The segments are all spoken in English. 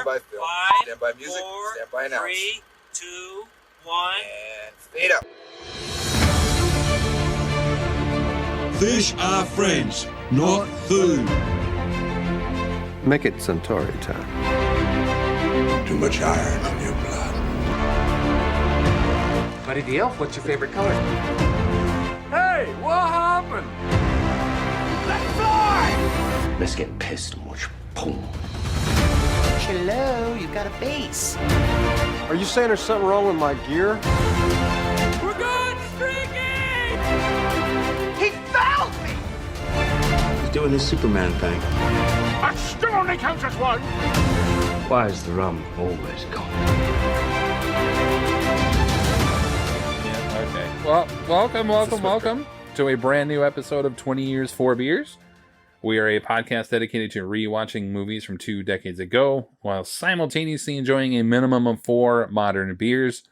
by film. 5, Stand by music. 4, Stand by announce. 3, 2, 1. And fade up. Fish are friends, not food. Make it Centauri time. Too much iron in your blood. Buddy the Elf, what's your favorite color? Hey, what happened? Let's fly! Let's get pissed and watch porn. Hello, you got a base. Are you saying there's something wrong with my gear? We're going streaking! He found me! He's doing his Superman thing. I still only counts as one! Why is the rum always gone? Yeah, okay. Well, welcome to a brand new episode of 20 Years, 4 Beers. We are a podcast dedicated to rewatching movies from 2 decades ago, while simultaneously enjoying a minimum of 4 modern beers.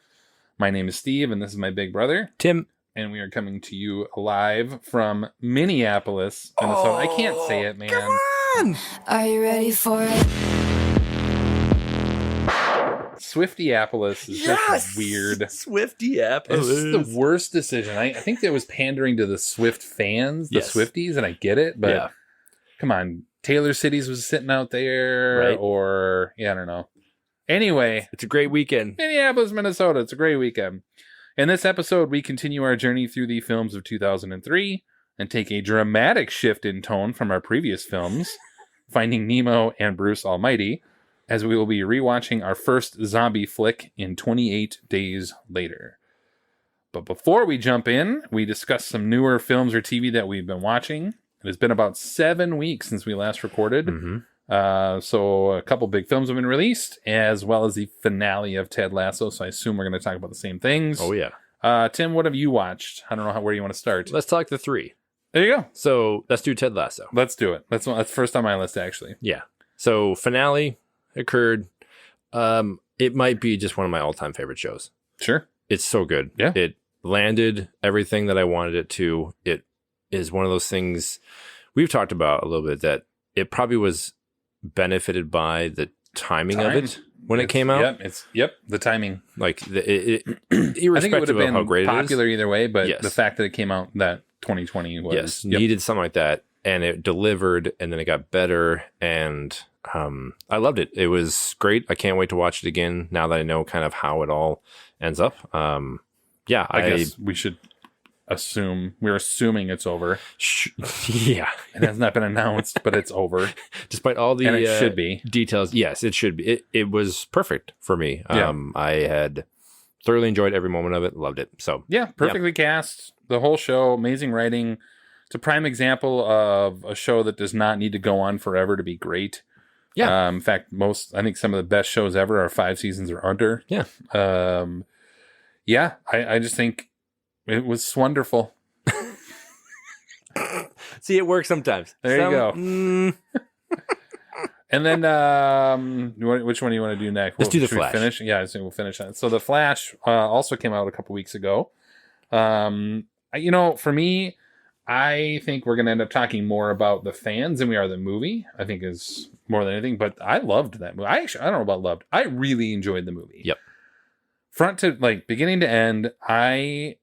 My name is Steve, and this is my big brother, Tim. And we are coming to you live from Minneapolis, Minnesota. I can't say it, man. Come on! Are you ready for it? Swiftyapolis is just weird. Swiftyapolis. This is the worst decision. I think that was pandering to the Swift fans, the Swifties, and I get it, but come on. Taylor Cities was sitting out there, right? Or, I don't know. Anyway. It's a great weekend. Minneapolis, Minnesota. It's a great weekend. In this episode, we continue our journey through the films of 2003 and take a dramatic shift in tone from our previous films, Finding Nemo and Bruce Almighty, as we will be rewatching our first zombie flick in 28 Days Later. But before we jump in, we discuss some newer films or TV that we've been watching. It has been about 7 weeks since we last recorded. So a couple big films have been released, as well as the finale of Ted Lasso. So I assume we're going to talk about the same things. Oh, yeah. Tim, what have you watched? I don't know where you want to start. Let's talk the 3. There you go. So let's do Ted Lasso. Let's do it. That's first on my list, actually. Yeah. So finale occurred. It might be just one of my all-time favorite shows. Sure. It's so good. Yeah. It landed everything that I wanted it to. It is one of those things we've talked about a little bit, that it probably was benefited by the timing of it when it came out. The timing. Like irrespective of how great it is. Popular either way, but the fact that it came out that 2020 was needed something like that, and it delivered, and then it got better, and I loved it. It was great. I can't wait to watch it again now that I know kind of how it all ends up. I guess we should we're assuming it's over. Yeah. It has not been announced, but it's over. Despite all the and it should be. Details. Yes, it should be. It was perfect for me. Yeah. I had thoroughly enjoyed every moment of it. Loved it. So perfectly cast. The whole show, amazing writing. It's a prime example of a show that does not need to go on forever to be great. Yeah. In fact, I think some of the best shows ever are 5 seasons or under. Yeah. I just think it was wonderful. See, it works sometimes. There you go. And then, which one do you want to do next? Let's do The Flash. Finish? Yeah, I think we'll finish that. So The Flash also came out a couple weeks ago. For me, I think we're going to end up talking more about the fans than we are the movie. I think is more than anything. But I loved that movie. I don't know about loved. I really enjoyed the movie. Yep. Front to beginning to end. I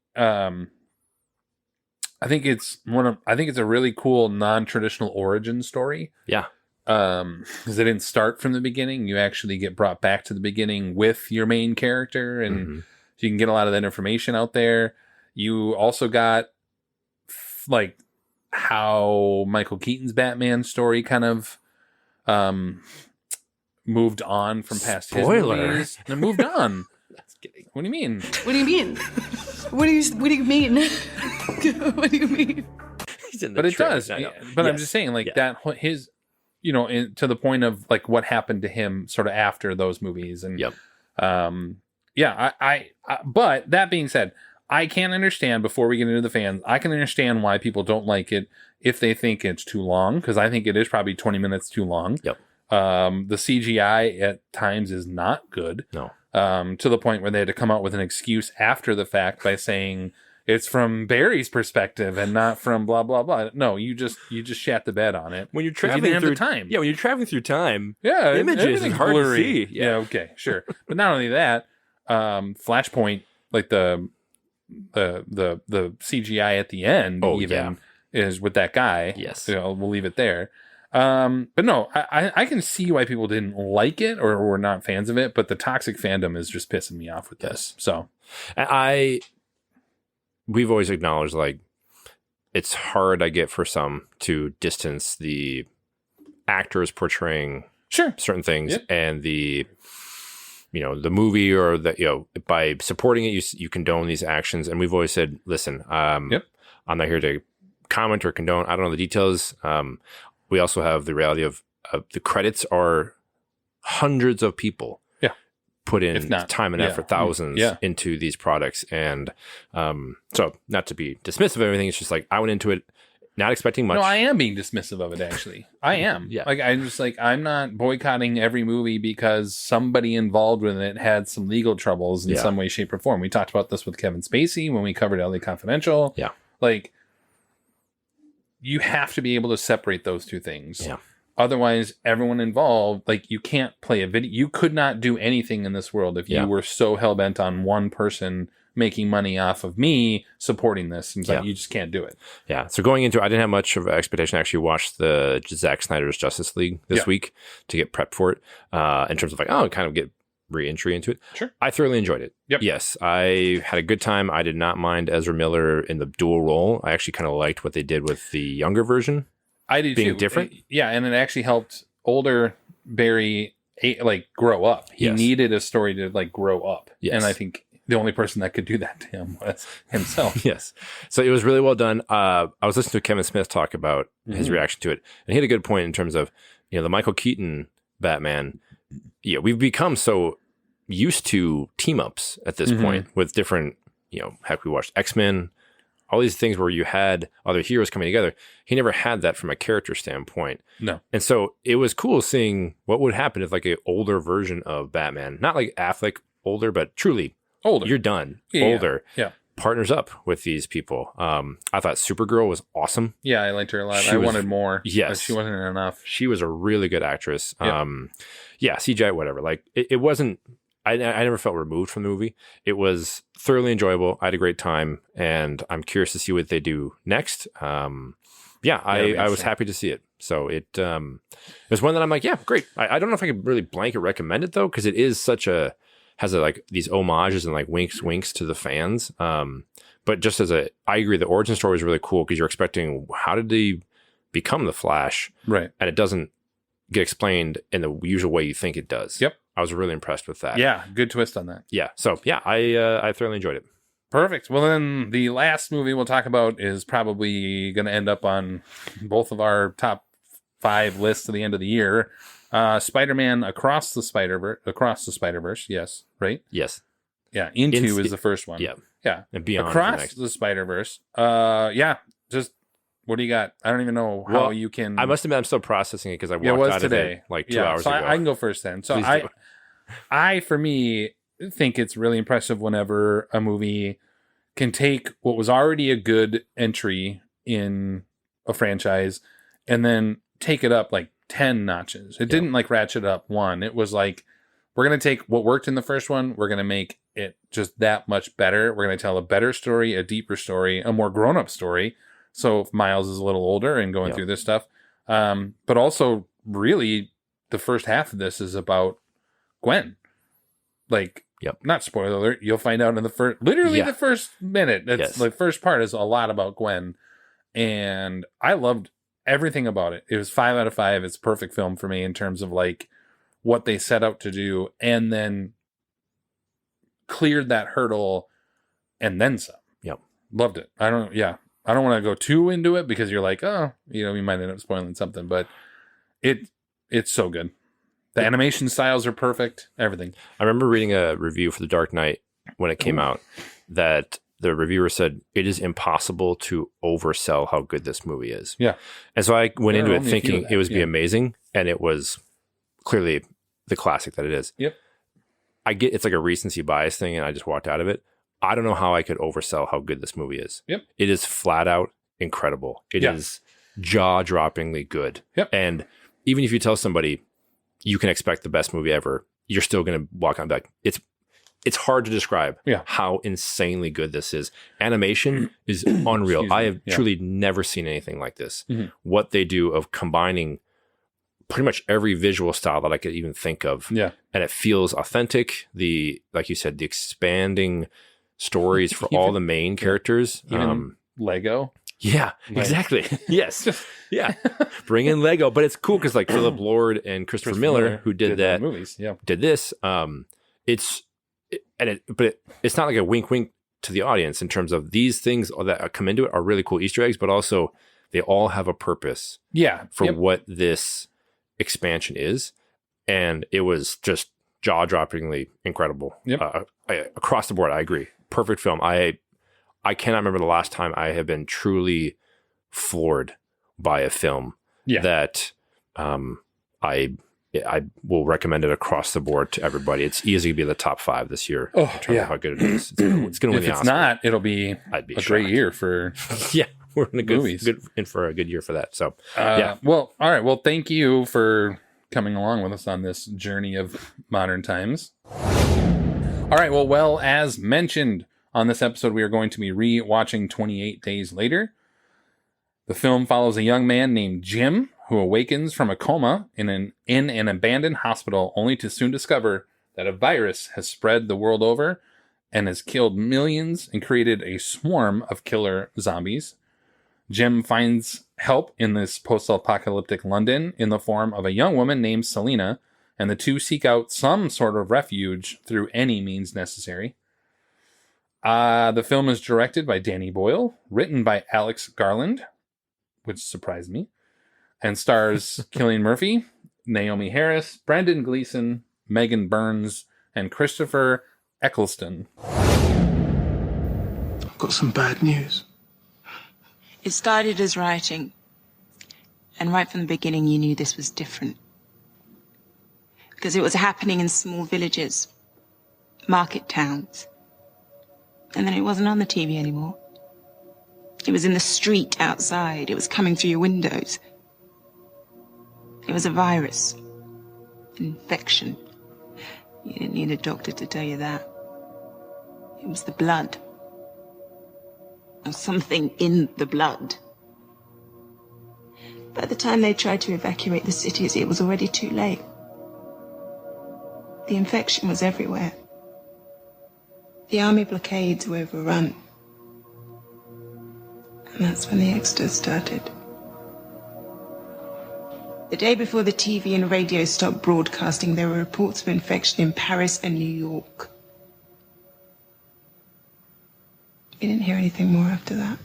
think it's a really cool non-traditional origin story. Yeah. Because it didn't start from the beginning. You actually get brought back to the beginning with your main character, and so you can get a lot of that information out there. You also got how Michael Keaton's Batman story kind of moved on from past his movies. And it moved on. That's kidding. What do you mean? What do you mean? What do you mean? What do you mean? But it does. But I'm just saying, that his, to the point of what happened to him sort of after those movies, and but that being said, I can understand, before we get into the fans, I can understand why people don't like it if they think it's too long, because I think it is probably 20 minutes too long. Yep. The CGI at times is not good. No. To the point where they had to come out with an excuse after the fact by saying, it's from Barry's perspective and not from blah blah blah. No, you just shat the bed on it. When you're 'Cause traveling you didn't through have the time. Yeah, when you're traveling through time, Yeah, images is everything's hard blurry. to see. Yeah, okay, sure. But not only that, Flashpoint, like the CGI at the end, is with that guy. Yes, we'll leave it there. But no, I can see why people didn't like it or were not fans of it. But the toxic fandom is just pissing me off with this. So we've always acknowledged, like, it's hard, I get, for some to distance the actors portraying certain things and the movie, or the, by supporting it, you condone these actions. And we've always said, listen, I'm not here to comment or condone. I don't know the details. We also have the reality of the credits are hundreds of people put in time and effort, thousands into these products. And so, not to be dismissive of everything, it's just like I went into it not expecting much. No, I am being dismissive of it, actually. I am. Like, I'm not boycotting every movie because somebody involved with it had some legal troubles in some way, shape, or form. We talked about this with Kevin Spacey when we covered LA Confidential. Yeah. Like, you have to be able to separate those two things. Yeah. Otherwise, everyone involved, like, you can't play a video. You could not do anything in this world if you were so hell-bent on one person making money off of me supporting this. And like, you just can't do it. Yeah. So going into it, I didn't have much of an expectation. I actually watched the Zack Snyder's Justice League this week to get prepped for it, in terms of like, kind of get re-entry into it. Sure. I thoroughly enjoyed it. Yep. Yes. I had a good time. I did not mind Ezra Miller in the dual role. I actually kind of liked what they did with the younger version. I did being too. different. Yeah. And it actually helped older Barry like grow up. He needed a story to like grow up. Yes. And I think the only person that could do that to him was himself. Yes. So it was really well done. I was listening to Kevin Smith talk about his reaction to it, and he had a good point in terms of, the Michael Keaton Batman. Yeah, we've become so used to team ups at this point with different, heck, we watched X-Men, all these things where you had other heroes coming together. He never had that from a character standpoint. No. And so it was cool seeing what would happen if like an older version of Batman, not like Affleck older, but truly older. You're done. Yeah, older. Yeah. Partners up with these people. I thought Supergirl was awesome. Yeah, I liked her a lot. I wanted more. Yes. But she wasn't enough. She was a really good actress. Yep. CGI, whatever. Like it wasn't, I never felt removed from the movie. It was thoroughly enjoyable. I had a great time, and I'm curious to see what they do next. I was happy to see it. So it was one that I'm like, yeah, great. I don't know if I could really blanket recommend it though, because it is has like these homages and like winks to the fans. But just I agree, the origin story is really cool because you're expecting, how did they become the Flash? Right. And it doesn't get explained in the usual way you think it does. Yep. I was really impressed with that. Yeah, good twist on that. Yeah. So yeah, I thoroughly enjoyed it. Perfect. Well, then the last movie we'll talk about is probably going to end up on both of our top 5 lists at the end of the year. Spider-Man Across the Spider-Verse. Yes. Right? Yes. Yeah. Into is the first one. Yeah. Yeah. And Beyond Across the Spider-Verse. Just what do you got? I don't even know how you can. I must admit, I'm still processing it because I walked out today. of it like 2 hours so ago. I can go first then. So Please do. I, for me, think it's really impressive whenever a movie can take what was already a good entry in a franchise and then take it up like 10 notches. It didn't like ratchet up one. It was like, we're going to take what worked in the first one. We're going to make it just that much better. We're going to tell a better story, a deeper story, a more grown-up story. So if Miles is a little older and going through this stuff. But also, really, the first half of this is about Gwen. Like, not spoiler alert, you'll find out in the first, the first minute. That's the first part is a lot about Gwen. And I loved everything about it. It was 5 out of 5. It's a perfect film for me in terms of like what they set out to do and then cleared that hurdle and then some. Yep. Loved it. I don't want to go too into it because you're like, we might end up spoiling something, but it's so good. The animation styles are perfect. Everything. I remember reading a review for The Dark Knight when it came out that the reviewer said it is impossible to oversell how good this movie is. Yeah. And so I went into it thinking it was be amazing, and it was clearly the classic that it is. Yep. I get it's like a recency bias thing, and I just walked out of it. I don't know how I could oversell how good this movie is. Yep. It is flat out incredible. It is jaw-droppingly good. Yep. And even if you tell somebody you can expect the best movie ever, you're still going to walk on back. It's hard to describe how insanely good this is. Animation is unreal. I have truly never seen anything like this. Mm-hmm. What they do of combining pretty much every visual style that I could even think of. Yeah. And it feels authentic. Like you said, the expanding stories for all the main characters. Even Lego. Yeah, exactly. Yes. Yeah. Bring in Lego. But it's cool because like Philip Lord and Christopher Miller, who did that, movies, did this. It's not like a wink to the audience in terms of these things that come into it are really cool Easter eggs, but also they all have a purpose for what this expansion is. And it was just jaw-droppingly incredible. Across the board, I agree. Perfect film. I cannot remember the last time I have been truly floored by a film that I will recommend it across the board to everybody. It's easy to be in the top 5 this year in terms of how good it is. It's going to win the Oscar. If it's not, it'll be a great year for we're in movies. In for a good year for that. So well, all right. Well, thank you for coming along with us on this journey of modern times. All right. Well, as mentioned on this episode, we are going to be re-watching 28 Days Later. The film follows a young man named Jim who awakens from a coma in an abandoned hospital, only to soon discover that a virus has spread the world over and has killed millions and created a swarm of killer zombies. Jim finds help in this post-apocalyptic London in the form of a young woman named Selena, and the two seek out some sort of refuge through any means necessary. The film is directed by Danny Boyle, written by Alex Garland, which surprised me, and stars Cillian Murphy, Naomi Harris, Brendan Gleeson, Megan Burns, and Christopher Eccleston. I've got some bad news. It started as writing, and right from the beginning you knew this was different. Because it was happening in small villages, market towns. And then it wasn't on the TV anymore. It was in the street outside. It was coming through your windows. It was a virus. An infection. You didn't need a doctor to tell you that. It was the blood. Or something in the blood. By the time they tried to evacuate the cities, it was already too late. The infection was everywhere. The army blockades were overrun. And that's when the exodus started. The day before the TV and radio stopped broadcasting, there were reports of infection in Paris and New York. We didn't hear anything more after that.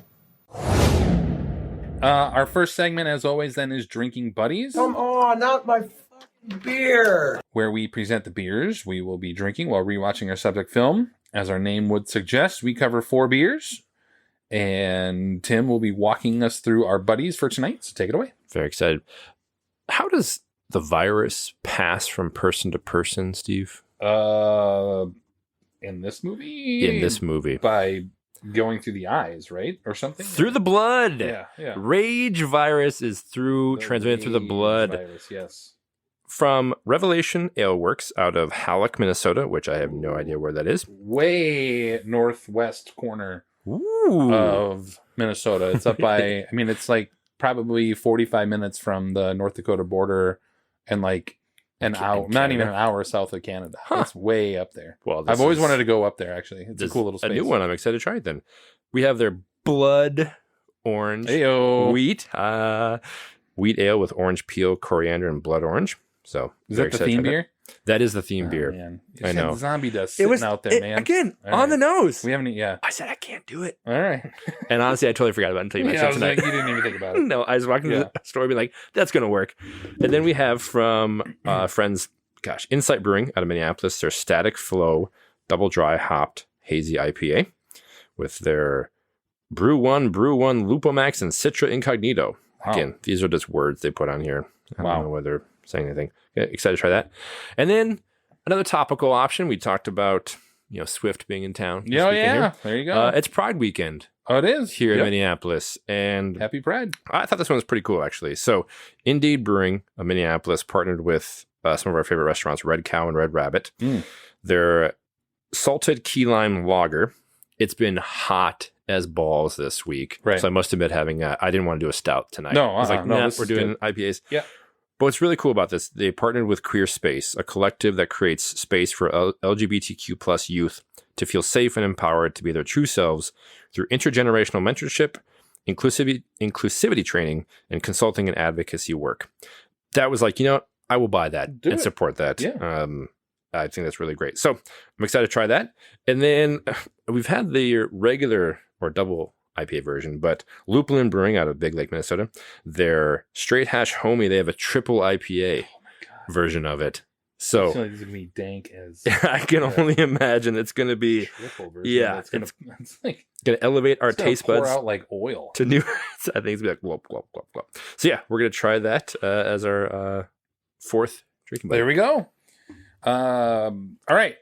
Our first segment, as always, then, is Drinking Buddies. Come on, not my fucking beer. Where we present the beers we will be drinking while rewatching our subject film. As our name would suggest, we cover 4 beers. And Tim will be walking us through our buddies for tonight. So take it away. Very excited. How does the virus pass from person to person, Steve? In this movie? In this movie. By going through the eyes, right? Or something? Through the blood. Yeah. Rage virus is transmitted through the blood. Virus, yes. From Revelation Ale Works out of Halleck, Minnesota, which I have no idea where that is. Way northwest corner Ooh. of Minnesota. It's up by, it's like probably 45 minutes from the North Dakota border and like an hour, not even an hour south of Canada. Huh. It's way up there. Well, I've always wanted to go up there, actually. It's a cool little space. A new one. I'm excited to try it then. We have their blood orange Ayo. wheat ale with orange peel, coriander, and blood orange. So is that the theme beer? That is the theme beer. Man. I know. Zombie dust sitting out there, man. Again, All on right. the nose. We haven't, I said I can't do it. All right. And honestly, I totally forgot about it until you mentioned it tonight. Like, you didn't even think about it. No, I was walking to the store and be like, that's going to work. And then we have from friends, Insight Brewing out of Minneapolis, their Static Flow Double Dry Hopped Hazy IPA with their Brew One, Lupomax, and Citra Incognito. Wow. Again, these are just words they put on here. I don't know whether they're saying anything. Excited to try that. And then another topical option. We talked about Swift being in town. this Yeah, weekend yeah. here. There you go. It's Pride weekend Oh, it is here in Yep. Minneapolis, and Happy Pride. I thought this one was pretty cool, actually. So, Indeed Brewing of Minneapolis partnered with some of our favorite restaurants, Red Cow and Red Rabbit. Their salted key lime lager. It's been hot as balls this week, Right. so I must admit I didn't want to do a stout tonight. No, I was like, no, nah, this we're is doing good. IPAs. Yeah. But what's really cool about this, they partnered with Queer Space, a collective that creates space for LGBTQ plus youth to feel safe and empowered to be their true selves through intergenerational mentorship, inclusivity training, and consulting and advocacy work. That was like, I will buy that Do and it. support that. Yeah. I think that's really great. So I'm excited to try that. And then we've had the regular or double IPA version, but Lupulin Brewing out of Big Lake, Minnesota, their Straight Hash Homie, they have a triple IPA version of it. I So feel like this is gonna be dank as I can only imagine it's going to be triple version. yeah, it's gonna it's like going to elevate our it's gonna taste pour buds out like oil. to new. I think it's gonna be like glop glop glop glop. So yeah, we're going to try that as our fourth drinking bite. There we go. All right.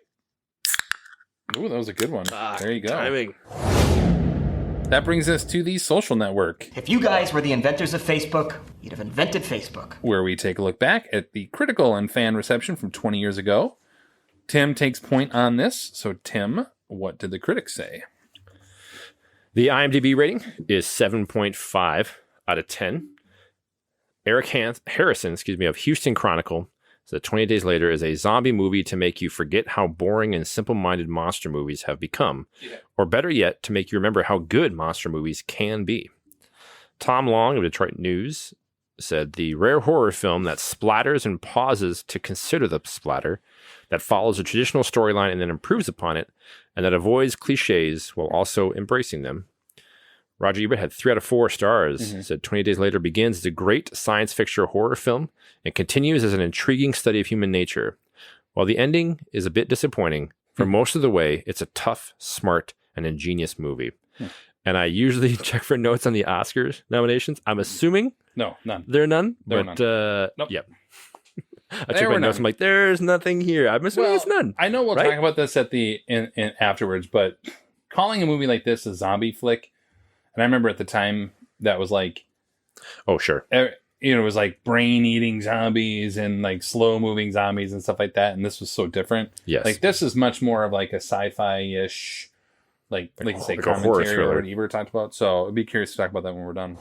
Ooh, that was a good one. There you go. Timing. That brings us to the Social Network, If you guys were the inventors of Facebook, you'd have invented Facebook. where we take a look back at the critical and fan reception from 20 years ago. Tim takes point on this. So, Tim, what did the critics say? The IMDb rating is 7.5 out of 10. Eric Harrison, of Houston Chronicle, said 28 Days Later is a zombie movie to make you forget how boring and simple-minded monster movies have become. Yeah. Or better yet, to make you remember how good monster movies can be. Tom Long of Detroit News said the rare horror film that splatters and pauses to consider the splatter, that follows a traditional storyline and then improves upon it, and that avoids cliches while also embracing them. Roger Ebert had 3 out of 4 stars, said 28 Days Later begins as a great science fiction horror film and continues as an intriguing study of human nature. While the ending is a bit disappointing, for most of the way, it's a tough, smart, and ingenious movie. And I usually check for notes on the Oscars nominations. I'm assuming No, none. there are none, There are but Nope. yeah. I There check my were notes. none. I'm like, there's nothing here. I'm assuming it's none. I know we'll right? talk about this at the in afterwards, but calling a movie like this a zombie flick, and I remember at the time that was like, Oh, sure. it was like brain-eating zombies and like slow-moving zombies and stuff like that, and this was so different. Yes. Like this is much more of like a sci-fi-ish, like you say, like a horror commentary or thriller. what Ebert talked about. So I'd be curious to talk about that when we're done.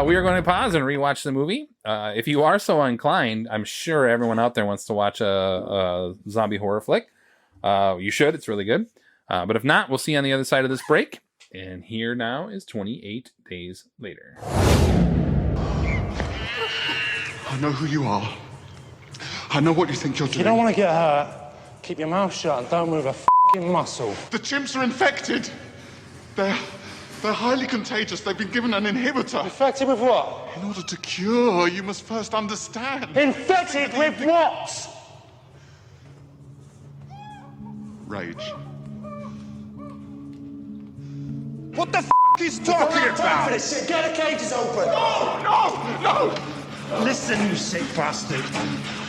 We are going to pause and rewatch the movie. If you are so inclined, I'm sure everyone out there wants to watch a zombie horror flick. You should. It's really good. But if not, we'll see you on the other side of this break. And here now is 28 Days Later. I know who you are. I know what you think you're doing. You don't want to get hurt. Keep your mouth shut and don't move a f***ing muscle. The chimps are infected. They're highly contagious. They've been given an inhibitor. Infected with what? In order to cure, you must first understand. Infected with what? Rage. What the f*** is talking about? Get the cages open. No! Listen, you sick bastard.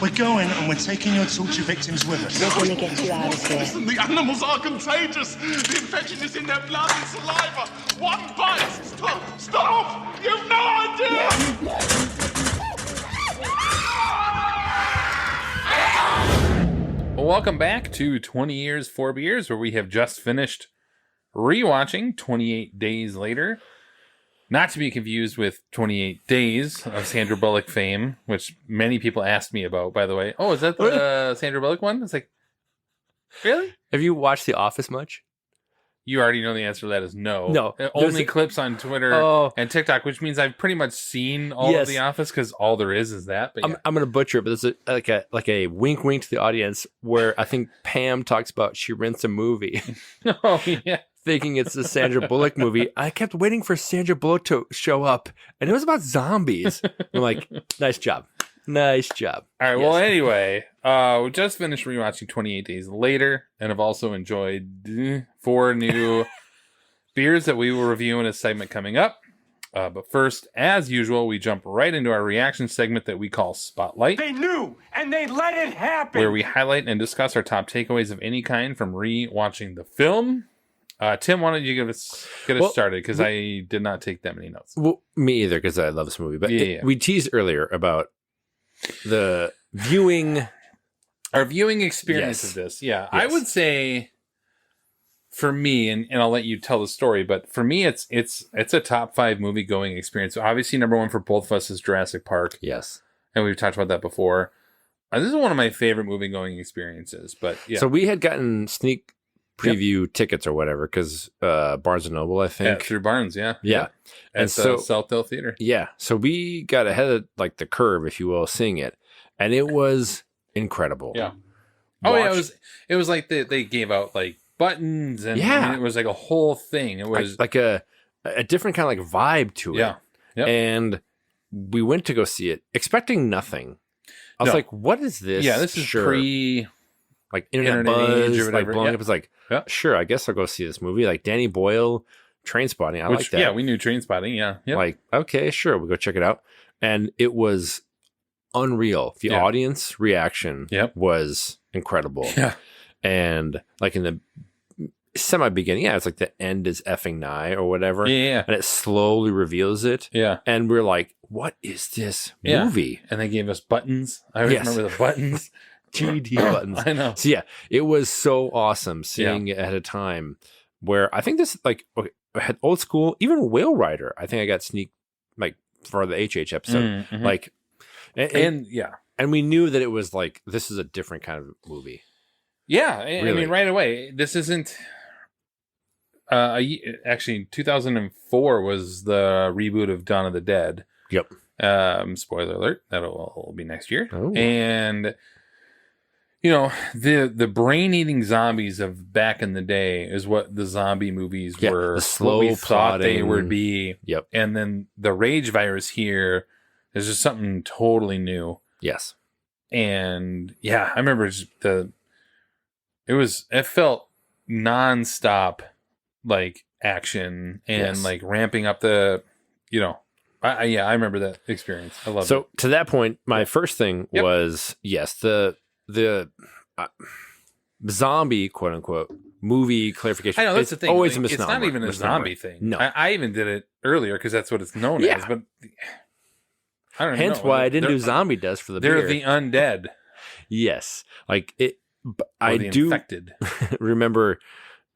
We're going and we're taking your torture victims with us. We're gonna get you out of here. Listen, the animals are contagious. The infection is in their blood and saliva. One bite. Stop! You've no idea! Well, welcome back to 20 Years, 4 Beers, where we have just finished rewatching 28 Days Later. Not to be confused with 28 Days of Sandra Bullock fame, which many people asked me about, by the way. Oh, is that the Sandra Bullock one? It's like, really? Have you watched The Office much? You already know the answer to that is no. No. Only clips on Twitter and TikTok, which means I've pretty much seen all of The Office because all there is that. But yeah. I'm going to butcher it, but there's like a wink wink to the audience where I think Pam talks about she rents a movie. Oh, yeah. Thinking it's the Sandra Bullock movie. I kept waiting for Sandra Bullock to show up, and it was about zombies. I'm like, nice job. Nice job. All right. Well, anyway, we just finished rewatching 28 Days Later, and have also enjoyed 4 new beers that we will review in a segment coming up. But first, as usual, we jump right into our reaction segment that we call Spotlight. They knew, and they let it happen. Where we highlight and discuss our top takeaways of any kind from re-watching the film. Tim, why don't you get us started? Because I did not take that many notes. Well, me either, because I love this movie. But Yeah. we teased earlier about the viewing... Our viewing experience Yes. of this. Yeah. Yes. I would say, for me, and I'll let you tell the story, but for me, it's a top 5 movie going experience. Obviously, number 1 for both of us is Jurassic Park. Yes. And we've talked about that before. This is one of my favorite movie going experiences. But yeah. So we had gotten sneak preview tickets or whatever, because Barnes & Noble, I think. Through Barnes, yeah. Yeah. At And so Southdale Theater. Yeah. So we got ahead of like the curve, if you will, seeing it. And it was incredible. Yeah. Oh, yeah. It was like they gave out like buttons and Yeah. it was like a whole thing. It was like a different kind of like vibe to it. Yeah. Yep. And we went to go see it expecting nothing. I was No. like, what is this? Yeah, this is pre like internet age buzz, or whatever. like blowing Yeah. up. It's like, Yeah. sure, I guess I'll go see this movie. Like Danny Boyle, Trainspotting. I which, like that. yeah, we knew Trainspotting. Yeah. Yep. Like, okay, sure, we'll go check it out. And it was unreal. The Yeah. audience reaction was incredible. Yeah. And like in the semi-beginning, it's like the end is effing nigh or whatever. Yeah. And it slowly reveals it. Yeah. And we're like, what is this Yeah. movie? And they gave us buttons. I always Yes. remember the buttons. GD buttons. I know. So yeah, it was so awesome seeing it at a time where I think this like had old school, even Whale Rider. I think I got sneak like for the HH episode. Mhm. Like, And yeah. and we knew that it was like, this is a different kind of movie. Yeah. I Really. mean, right away, this isn't. Actually, 2004 was the reboot of Dawn of the Dead. Yep. Spoiler alert, that'll be next year. Oh. And you know, the brain eating zombies of back in the day is what the zombie movies Yeah, were. the slow what we thought they plotting. would be. Yep. And then the rage virus here is just something totally new. Yes. And yeah, I remember just it felt nonstop like action and Yes. like ramping up the, I remember that experience. I love it. So to that point, my first thing Yep. was, yes, the zombie, quote unquote, movie clarification. I know that's it's the thing. always like, a misnomer. It's not even a misnomer. zombie thing. No. I even did it earlier because that's what it's known Yeah. as. But I don't Hence know. why I didn't They're- do zombie dust for the They're beer. the undead. Yes. Like it, but Or I the do infected. remember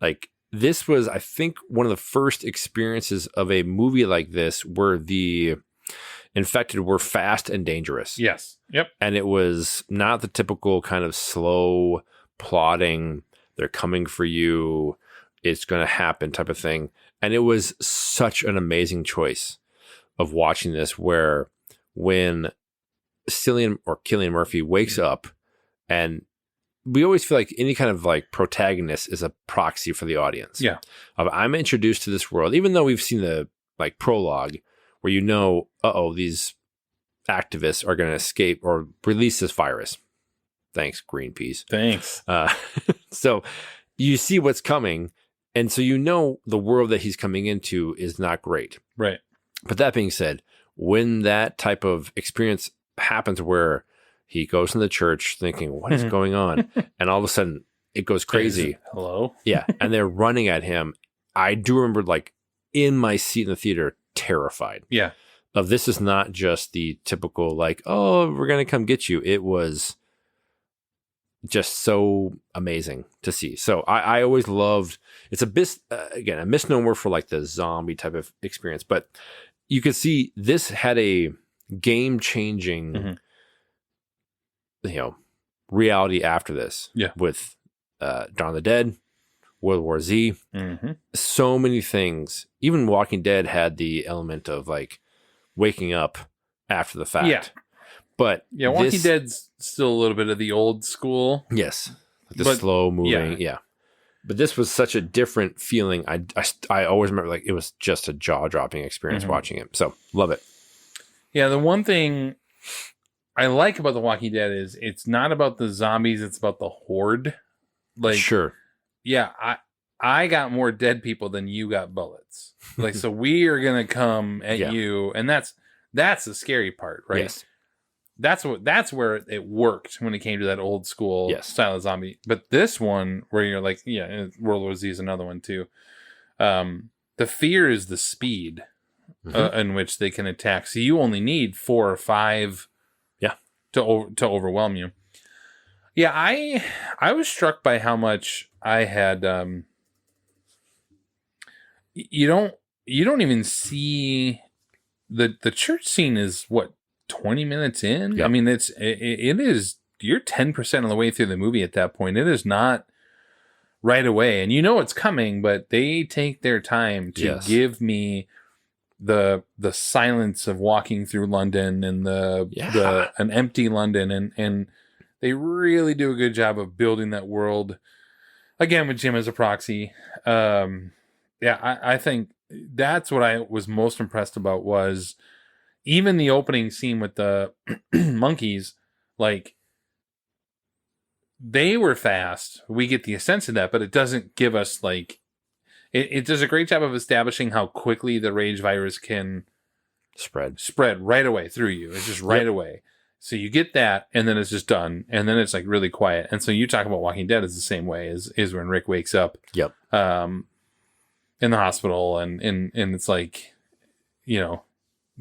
like this was, I think, one of the first experiences of a movie like this where the infected were fast and dangerous. Yes. Yep. And it was not the typical kind of slow plotting, they're coming for you, it's going to happen type of thing. And it was such an amazing choice of watching this, where when Cillian Murphy wakes up, and we always feel like any kind of like protagonist is a proxy for the audience. Yeah. I'm introduced to this world, even though we've seen the like prologue where these activists are going to escape or release this virus. Thanks, Greenpeace. Thanks. So you see what's coming, and so the world that he's coming into is not great. Right. But that being said, when that type of experience happens where he goes in the church thinking, what is going on? And all of a sudden it goes crazy. Hello? Yeah. And they're running at him. I do remember like in my seat in the theater, terrified. Yeah. Of this is not just the typical like, oh, we're going to come get you. It was just so amazing to see. So I always loved, it's a bit, again, a misnomer for like the zombie type of experience, but you could see this had a game changing, reality after this. Yeah. With Dawn of the Dead, World War Z, so many things. Even Walking Dead had the element of like waking up after the fact. Yeah. But yeah, Walking Dead's still a little bit of the old school. Yes. Like the But- slow moving. Yeah. But this was such a different feeling. I always remember like it was just a jaw dropping experience watching it. So love it. Yeah, the one thing I like about The Walking Dead is it's not about the zombies, it's about the horde. Like, Sure. yeah, I got more dead people than you got bullets. Like, so we are gonna come at you, and that's the scary part, right? Yes. That's where it worked when it came to that old school style of zombie. But this one, where you're like, World War Z is another one too. The fear is the speed in which they can attack. So you only need 4 or 5, to overwhelm you. Yeah, I was struck by how much I had. You don't even see the church scene is what, 20 minutes in. Yep. I mean, it is, you're 10% of the way through the movie at that point. It is not right away, and you know it's coming, but they take their time to give me the silence of walking through London and an empty London, and they really do a good job of building that world again with Jim as a proxy. I think that's what I was most impressed about, was even the opening scene with the monkeys. Like, they were fast. We get the sense of that, but it doesn't give us like, it does a great job of establishing how quickly the rage virus can spread right away through you. It's just right away. So you get that, and then it's just done, and then it's like really quiet. And so you talk about Walking Dead is the same way, is when Rick wakes up. Yep. In the hospital, and it's like,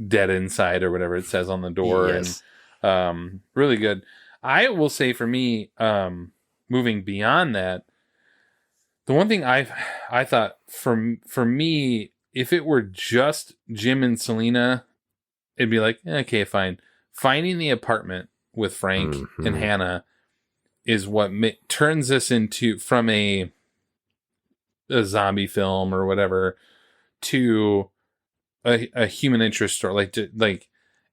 dead inside or whatever it says on the door. Yes. And really good. I will say, for me, moving beyond that, the one thing I thought for me, if it were just Jim and Selena, it'd be like, okay, fine. Finding the apartment with Frank and Hannah is what turns this into, from a zombie film or whatever, to a human interest story.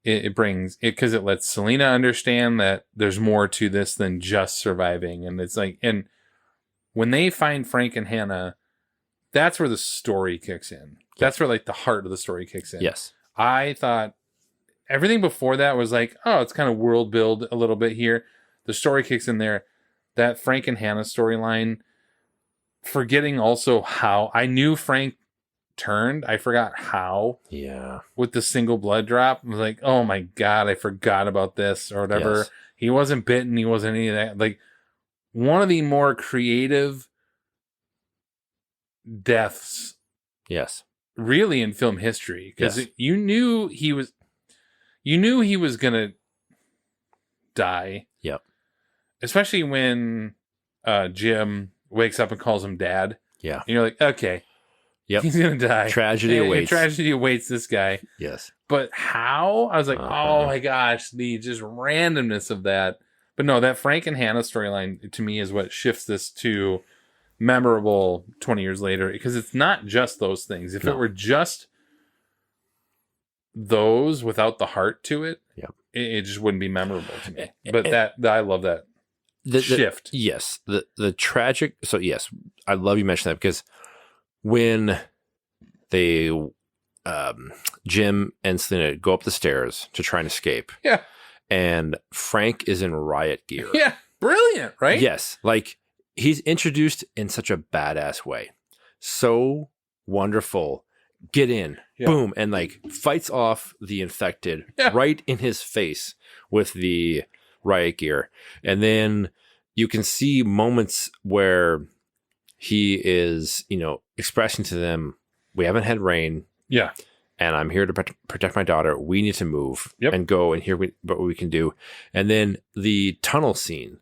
It brings it, because it lets Selena understand that there's more to this than just surviving. And it's like, and when they find Frank and Hannah, that's where the story kicks in. That's where like the heart of the story kicks in. Yes. I thought everything before that was like, oh, it's kind of world build a little bit here. The story kicks in there. That Frank and Hannah storyline, forgetting also how I knew Frank turned, I forgot how. Yeah. With the single blood drop, I was like, oh my God, I forgot about this or whatever. Yes. He wasn't bitten. He wasn't any of that. Like, one of the more creative deaths. Yes. Really in film history. Because you knew he was going to die. Yep. Especially when Jim wakes up and calls him Dad. Yeah. And you're like, okay. Yep. He's going to die. Tragedy awaits. Tragedy awaits this guy. Yes. But how? I was like, oh my gosh, the just randomness of that. But no, that Frank and Hannah storyline to me is what shifts this to memorable 20 years later, because it's not just those things. If it were just those without the heart to it, it just wouldn't be memorable to me. But I love that shift. Yes. The tragic. So yes, I love you mentioned that, because when they, Jim and Selena go up the stairs to try and escape. Yeah. And Frank is in riot gear. Yeah. Brilliant, right? Yes. Like, he's introduced in such a badass way. So wonderful. Get in. Yeah. Boom. And like fights off the infected right in his face with the riot gear. And then you can see moments where he is, expressing to them, we haven't had rain. Yeah. And I'm here to protect my daughter. We need to move and go and hear what we can do. And then the tunnel scene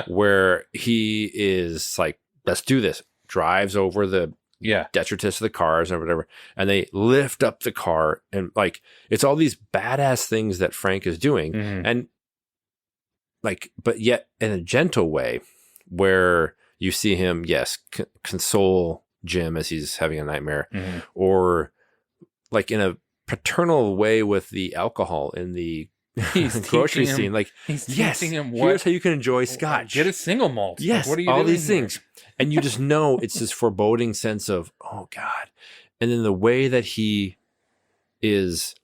where he is like, let's do this. Drives over the detritus of the cars or whatever. And they lift up the car. And like, it's all these badass things that Frank is doing. Mm-hmm. And like, but yet in a gentle way where you see him, console Jim as he's having a nightmare, or like in a paternal way with the alcohol in the grocery scene. Like, he's teaching him here's how you can enjoy scotch. Get a single malt. Yes, like, what are you all doing these here? things. And you just know it's this foreboding sense of, oh God. And then the way that he is,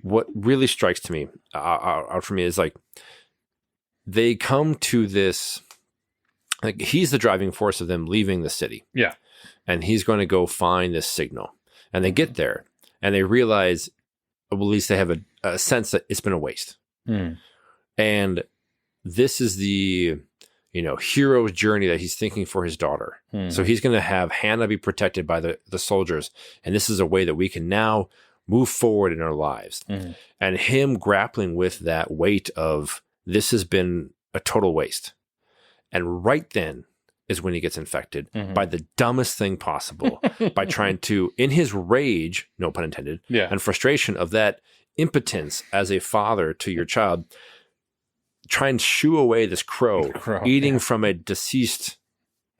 what really strikes to me, out for me, is like, they come to this, like, he's the driving force of them leaving the city. Yeah. and he's going to go find this signal. And they get there, and they realize, well, at least they have a sense that it's been a waste. And this is the, hero's journey that he's thinking for his daughter. So he's going to have Hannah be protected by the soldiers. And this is a way that we can now move forward in our lives. And him grappling with that weight of this has been a total waste. And right then is when he gets infected by the dumbest thing possible, by trying to, in his rage, no pun intended, and frustration of that impotence as a father to your child, try and shoo away this crow eating from a deceased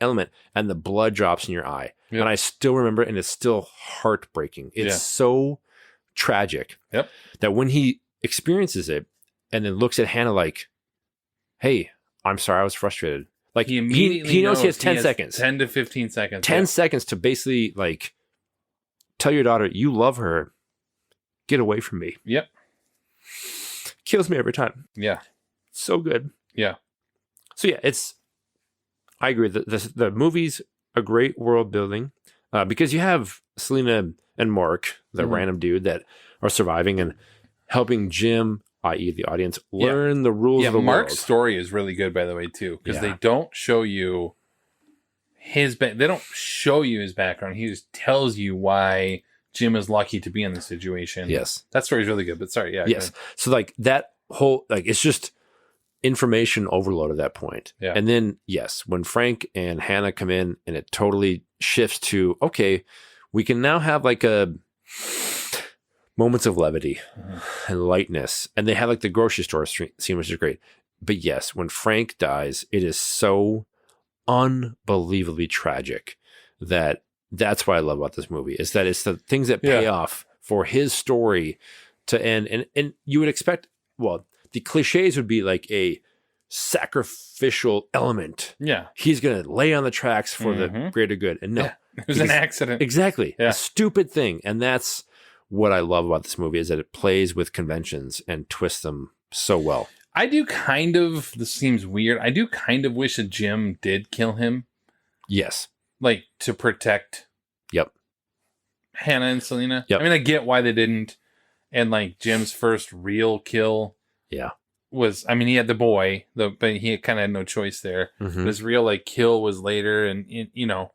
element, and the blood drops in your eye. And I still remember, and it's still heartbreaking. It's so tragic that when he experiences it and then looks at Hannah like, hey, I'm sorry, I was frustrated. Like he knows he has 10 seconds. 10 to 15 seconds. 10 seconds to basically like tell your daughter, you love her. Get away from me. Yep. Kills me every time. Yeah. So good. Yeah. So yeah, I agree. The movie's a great world building because you have Selena and Mark, the random dude that are surviving and helping Jim, i.e. the audience, learn the rules of the Mark's world. story is really good, by the way, too, because they don't show you they don't show you his background. He just tells you why Jim is lucky to be in this situation. Yes. That story is really good, but sorry. Yeah. Yes. So like that whole, like, it's just information overload at that point. Yeah. And then, yes, when Frank and Hannah come in and it totally shifts to, okay, we can now have like moments of levity and lightness. And they have like the grocery store scene, which is great. But yes, when Frank dies, it is so unbelievably tragic that's what I love about this movie, is that it's the things that pay off for his story to end. And you would expect, well, the cliches would be like a sacrificial element. Yeah. He's going to lay on the tracks for the greater good. And no. It was an accident. Exactly. Yeah. A stupid thing. And that's what I love about this movie, is that it plays with conventions and twists them so well. I do kind of, this seems weird, I do kind of wish that Jim did kill him. Yes. Like, to protect Hannah and Selena. I mean, I get why they didn't. And, like, Jim's first real kill was, I mean, he had the boy, but he kind of had no choice there. But his real, like, kill was later, and, you know.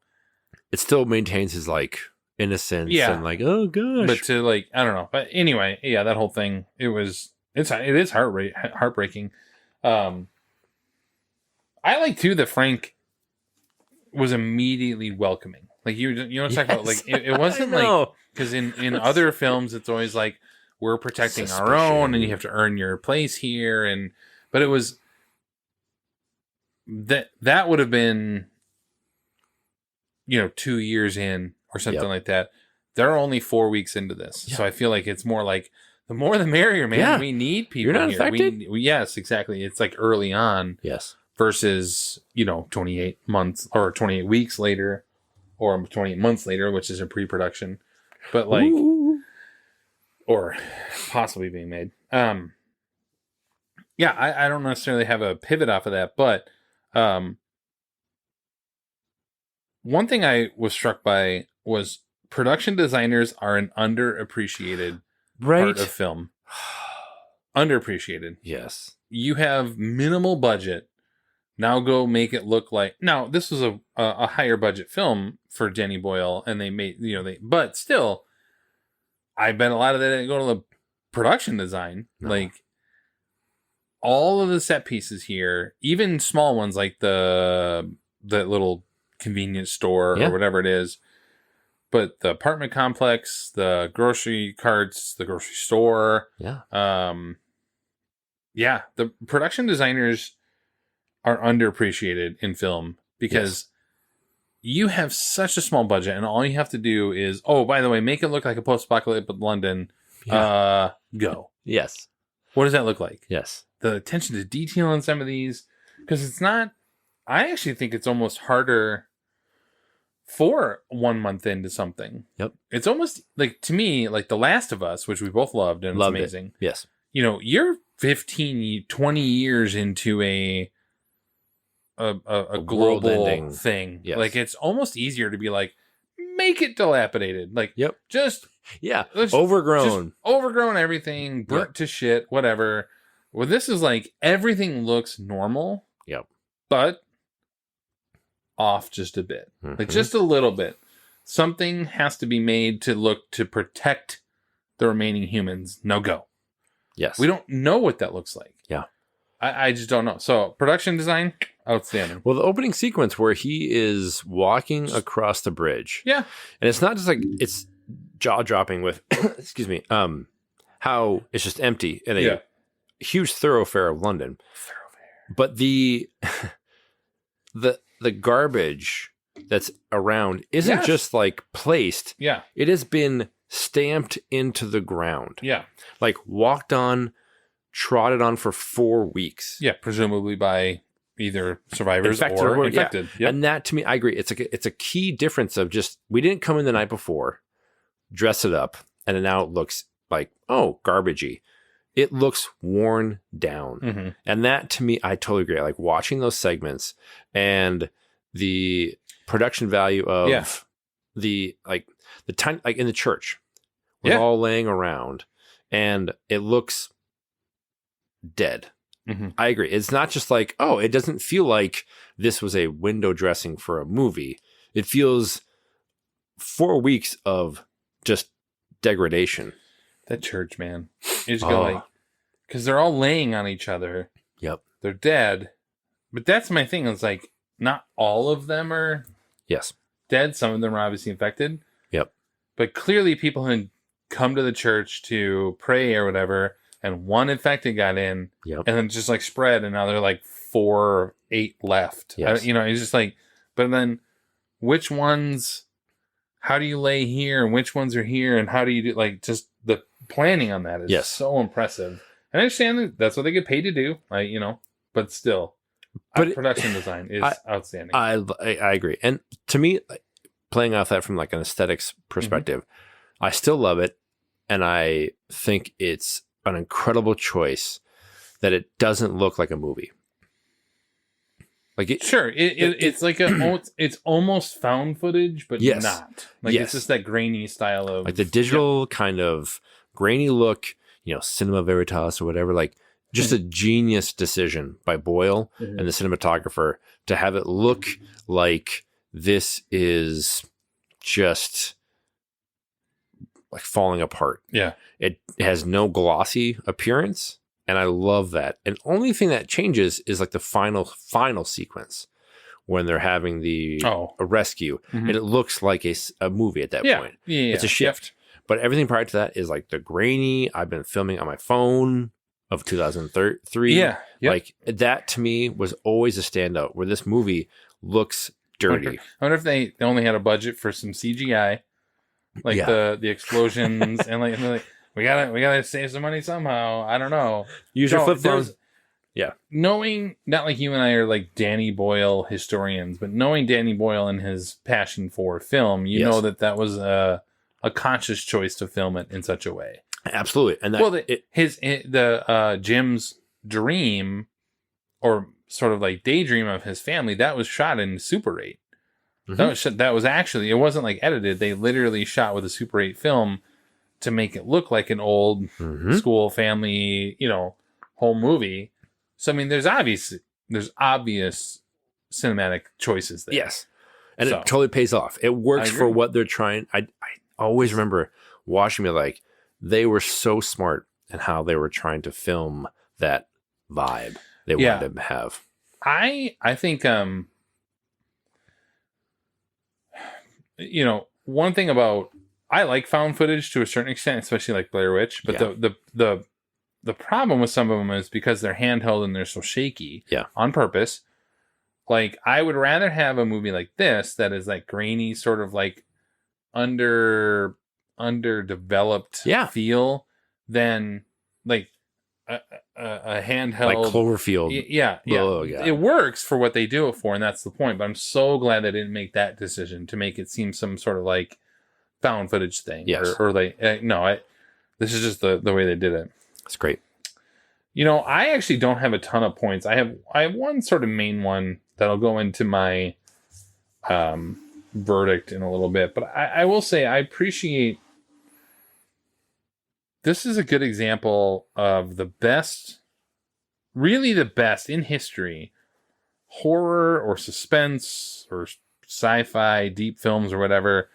It still maintains his, like, innocence and, like, oh, gosh. But to, like, I don't know. But anyway, yeah, that whole thing, it is heartbreaking. I like, too, that Frank was immediately welcoming. Like, you know what I'm talking about? Like, it wasn't like, because in other films, it's always like, we're protecting our own and you have to earn your place here. But it was, that would have been, 2 years in or something like that. They're only 4 weeks into this. So I feel like it's more like, the more the merrier, man. Yeah. We need people You're not here. infected? Yes, exactly. It's like early on. Yes. Versus, 28 months or 28 weeks later or 28 months later, which is a pre-production. But like, or possibly being made. I don't necessarily have a pivot off of that, but one thing I was struck by was production designers are an underappreciated part of film. Underappreciated. Yes. You have minimal budget. Now go make it look like... Now, this was a higher budget film for Danny Boyle, and they made, but still, I bet a lot of that didn't go to the production design. No. Like, all of the set pieces here, even small ones like the little convenience store or whatever it is, but the apartment complex, the grocery carts, the grocery store. The production designers are underappreciated in film because you have such a small budget and all you have to do is, by the way, make it look like a post-apocalyptic London. Go. Yes. What does that look like? Yes. The attention to detail in some of these, because it's not, I actually think it's almost harder for 1 month into something. Yep. It's almost like, to me, like The Last of Us, which we both loved and it's amazing. Yes. You're 15, 20 years into a global thing. Yes. Like, it's almost easier to be like, make it dilapidated. Like, just overgrown, overgrown everything, burnt to shit, whatever. Well, this is like everything looks normal. Yep. But off just a bit, like just a little bit. Something has to be made to protect the remaining humans. No go. Yes. We don't know what that looks like. Yeah. I just don't know. So production design, outstanding. Well, the opening sequence where he is walking across the bridge. Yeah. And it's not just like it's jaw dropping with, excuse me, how it's just empty in a huge thoroughfare of London. But the garbage that's around isn't just like placed. Yeah. It has been stamped into the ground. Yeah. Like walked on, trotted on for 4 weeks. Yeah. Presumably by either survivors or infected. Yeah. Yep. And that to me, I agree. It's a key difference of just, we didn't come in the night before, dress it up, and now it looks like, oh, garbagey. It looks worn down. Mm-hmm. And that to me, I totally agree. Like watching those segments and the production value of the time, like in the church, we're all laying around and it looks dead. Mm-hmm. I agree. It's not just like, oh, it doesn't feel like this was a window dressing for a movie. It feels 4 weeks of just degradation. That church, man. You just go like, because they're all laying on each other. Yep. They're dead. But that's my thing. It's like, not all of them are dead. Some of them are obviously infected. Yep. But clearly people had come to the church to pray or whatever, and one infected got in, and then just like spread, and now they're like 4 or 8 left. Yes. It's just like, but then which ones, how do you lay here, and which ones are here, and how do you do, like, just the planning on that is so impressive. And I understand that that's what they get paid to do, like, but still, production design is outstanding. I agree. And to me, playing off that from like an aesthetics perspective, I still love it. And I think it's an incredible choice that it doesn't look like a movie. Like it's like it's almost found footage, but not. Like it's just that grainy style of like the digital kind of grainy look, cinema veritas or whatever, like just a genius decision by Boyle and the cinematographer to have it look like this is just like falling apart. Yeah. It has no glossy appearance. And I love that. And only thing that changes is like the final sequence when they're having a rescue. And it looks like a movie at that point. Yeah. It's a shift. But everything prior to that is like the grainy, I've been filming on my phone of 2003. Yeah. Yep. Like that to me was always a standout where this movie looks dirty. I wonder if they only had a budget for some CGI, like the explosions and like we gotta save some money somehow. I don't know. Use your flip phones. Yeah. Knowing, not like you and I are like Danny Boyle historians, but knowing Danny Boyle and his passion for film, you know that was a conscious choice to film it in such a way. Absolutely. And that Jim's dream or sort of like daydream of his family, that was shot in Super 8. That was actually, it wasn't like edited. They literally shot with a Super 8 film to make it look like an old school family, home movie. So I mean, there's obvious cinematic choices there. Yes, and it totally pays off. It works for what they're trying. I always remember watching me like they were so smart in how they were trying to film that vibe they wanted to have. I think one thing about, I like found footage to a certain extent, especially like Blair Witch, but the problem with some of them is because they're handheld and they're so shaky on purpose. Like I would rather have a movie like this that is like grainy, sort of like underdeveloped feel than like a handheld, like Cloverfield. Yeah. It works for what they do it for, and that's the point. But I'm so glad they didn't make that decision to make it seem some sort of like found footage thing. Yes. Or like this is just the way they did it. It's great. I actually don't have a ton of points. I have one sort of main one that'll go into my verdict in a little bit, but I will say I appreciate. This is a good example of the best, really the best in history, horror or suspense or sci-fi, deep films or whatever.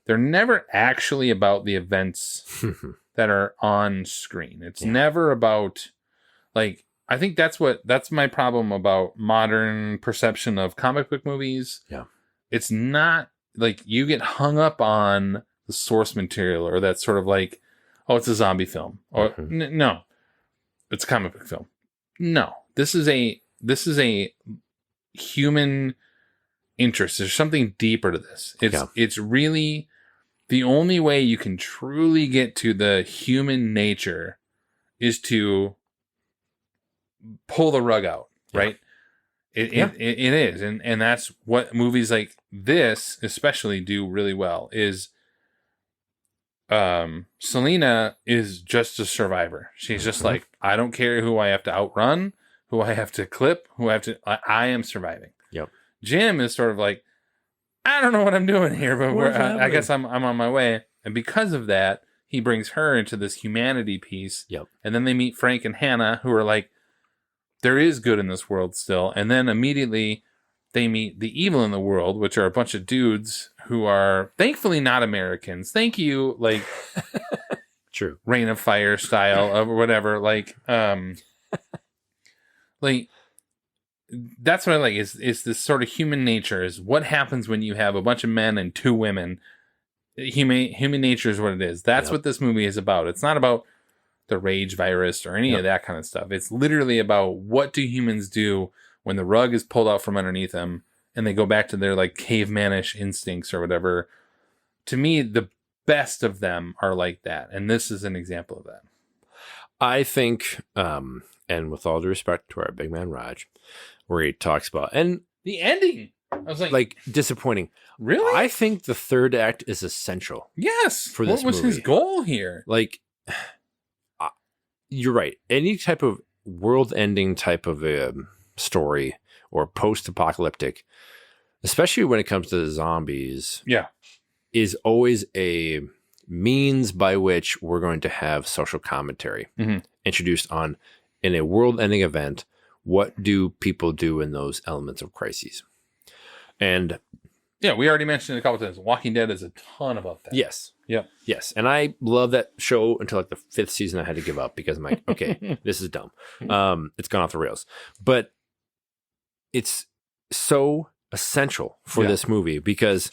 They're never actually about the events that are on screen. It's never about, like, I think that's my problem about modern perception of comic book movies. Yeah. It's not like you get hung up on the source material or that sort of like, oh, it's a zombie film or no, it's a comic book film. No, this is a human interest. There's something deeper to this. It's really the only way you can truly get to the human nature is to pull the rug out, right? It is. And that's what movies like this especially do really well is Selena is just a survivor. She's just like, I don't care who I have to outrun, who I have to clip, I am surviving. Yep. Jim is sort of like, I don't know what I'm doing here, but I guess I'm on my way. And because of that, he brings her into this humanity piece. Yep. And then they meet Frank and Hannah, who are like, there is good in this world still. And then immediately they meet the evil in the world, which are a bunch of dudes who are thankfully not Americans. Thank you, like true Reign of Fire style or whatever. Like that's what I like is this sort of human nature is what happens when you have a bunch of men and two women. Human nature is what it is. That's what this movie is about. It's not about the rage virus or any of that kind of stuff. It's literally about what do humans do when the rug is pulled out from underneath them and they go back to their like cavemanish instincts or whatever. To me, the best of them are like that. And this is an example of that. I think, and with all due respect to our big man Raj, where he talks about, and the ending, I was like disappointing. Really? I think the third act is essential. Yes. For this what was movie. his goal here? Like, you're right. Any type of world-ending type of story or post-apocalyptic, especially when it comes to the zombies, is always a means by which we're going to have social commentary introduced on in a world-ending event. What do people do in those elements of crises? And yeah, we already mentioned it a couple times. Walking Dead is a ton about that. Yes. Yep. Yes. And I love that show until like the 5th season. I had to give up because I'm like, okay, this is dumb. It's gone off the rails. But it's so essential for this movie because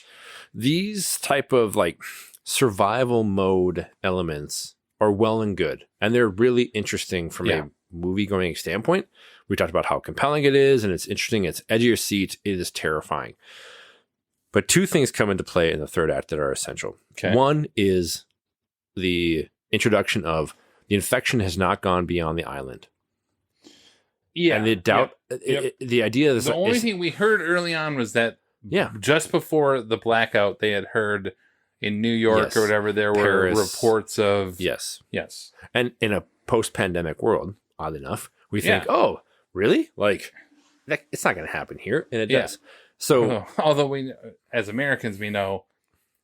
these type of like survival mode elements are well and good. And they're really interesting from a movie going standpoint. We talked about how compelling it is and it's interesting. It's edge of your seat. It is terrifying. But two things come into play in the third act that are essential. Okay. One is the introduction of the infection has not gone beyond the island. Yeah. And the doubt, the idea is the only thing we heard early on was that just before the blackout, they had heard in New York or whatever, there Paris, were reports of. Yes. And in a post-pandemic world, oddly enough, we think, oh, really? Like, it's not going to happen here. And it does. So, although we, as Americans, we know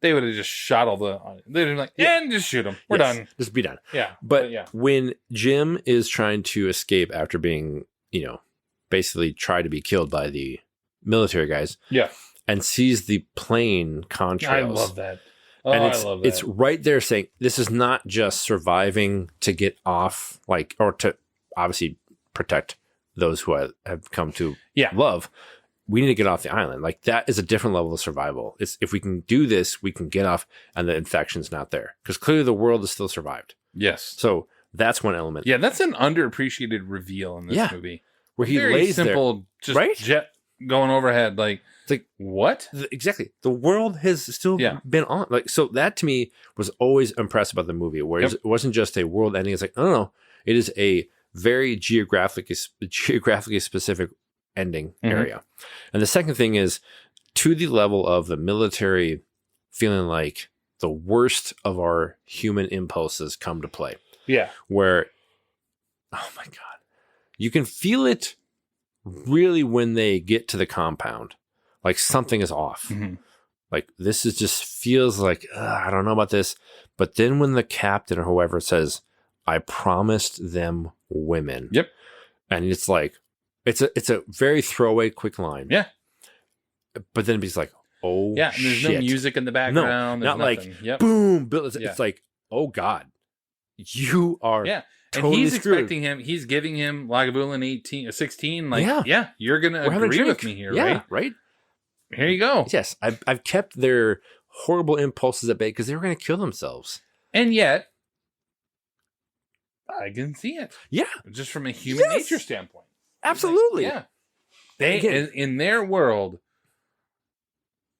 they would have just shot all the. They'd be like, and just shoot them. We're done. Just be done. Yeah. But when Jim is trying to escape after being, basically tried to be killed by the military guys, and sees the plane contrails, I love that. Oh, and I love that. It's right there saying this is not just surviving to get off, or to obviously protect those who have come to love. We need to get off the island. Like, that is a different level of survival. It's if we can do this, we can get off and the infection's not there. Because clearly the world has still survived. Yes. So that's one element. Yeah, that's an underappreciated reveal in this movie. Where he very lays simple, there. just jet going overhead. Like, it's like, what? Exactly. The world has still been on. Like, so that to me was always impressed about the movie. Whereas it wasn't just a world ending. It's like, no. It is a very geographically specific ending area. And the second thing is to the level of the military feeling like the worst of our human impulses come to play. Yeah. Where, oh my God, you can feel it really when they get to the compound. Like something is off. Like, this is just feels like, I don't know about this. But then when the captain or whoever says, I promised them women. Yep. And it's like, it's a very throwaway, quick line. Yeah. But then he's like, oh, yeah. And there's no shit. music in the background. No, not nothing. like, Yep. boom. It's Yeah. like, oh, God. You are Yeah. And totally he's screwed. expecting him. He's giving him Lagavulin 18 or 16. Like, Yeah. yeah, you're going to We're having a agree drink. with me here, Yeah, right? right? Here you go. Yes. I've kept their horrible impulses at bay because they were going to kill themselves. And yet, I can see it. Yeah. Just from a human Yes. nature standpoint. Absolutely. Yeah. They Again. in their world,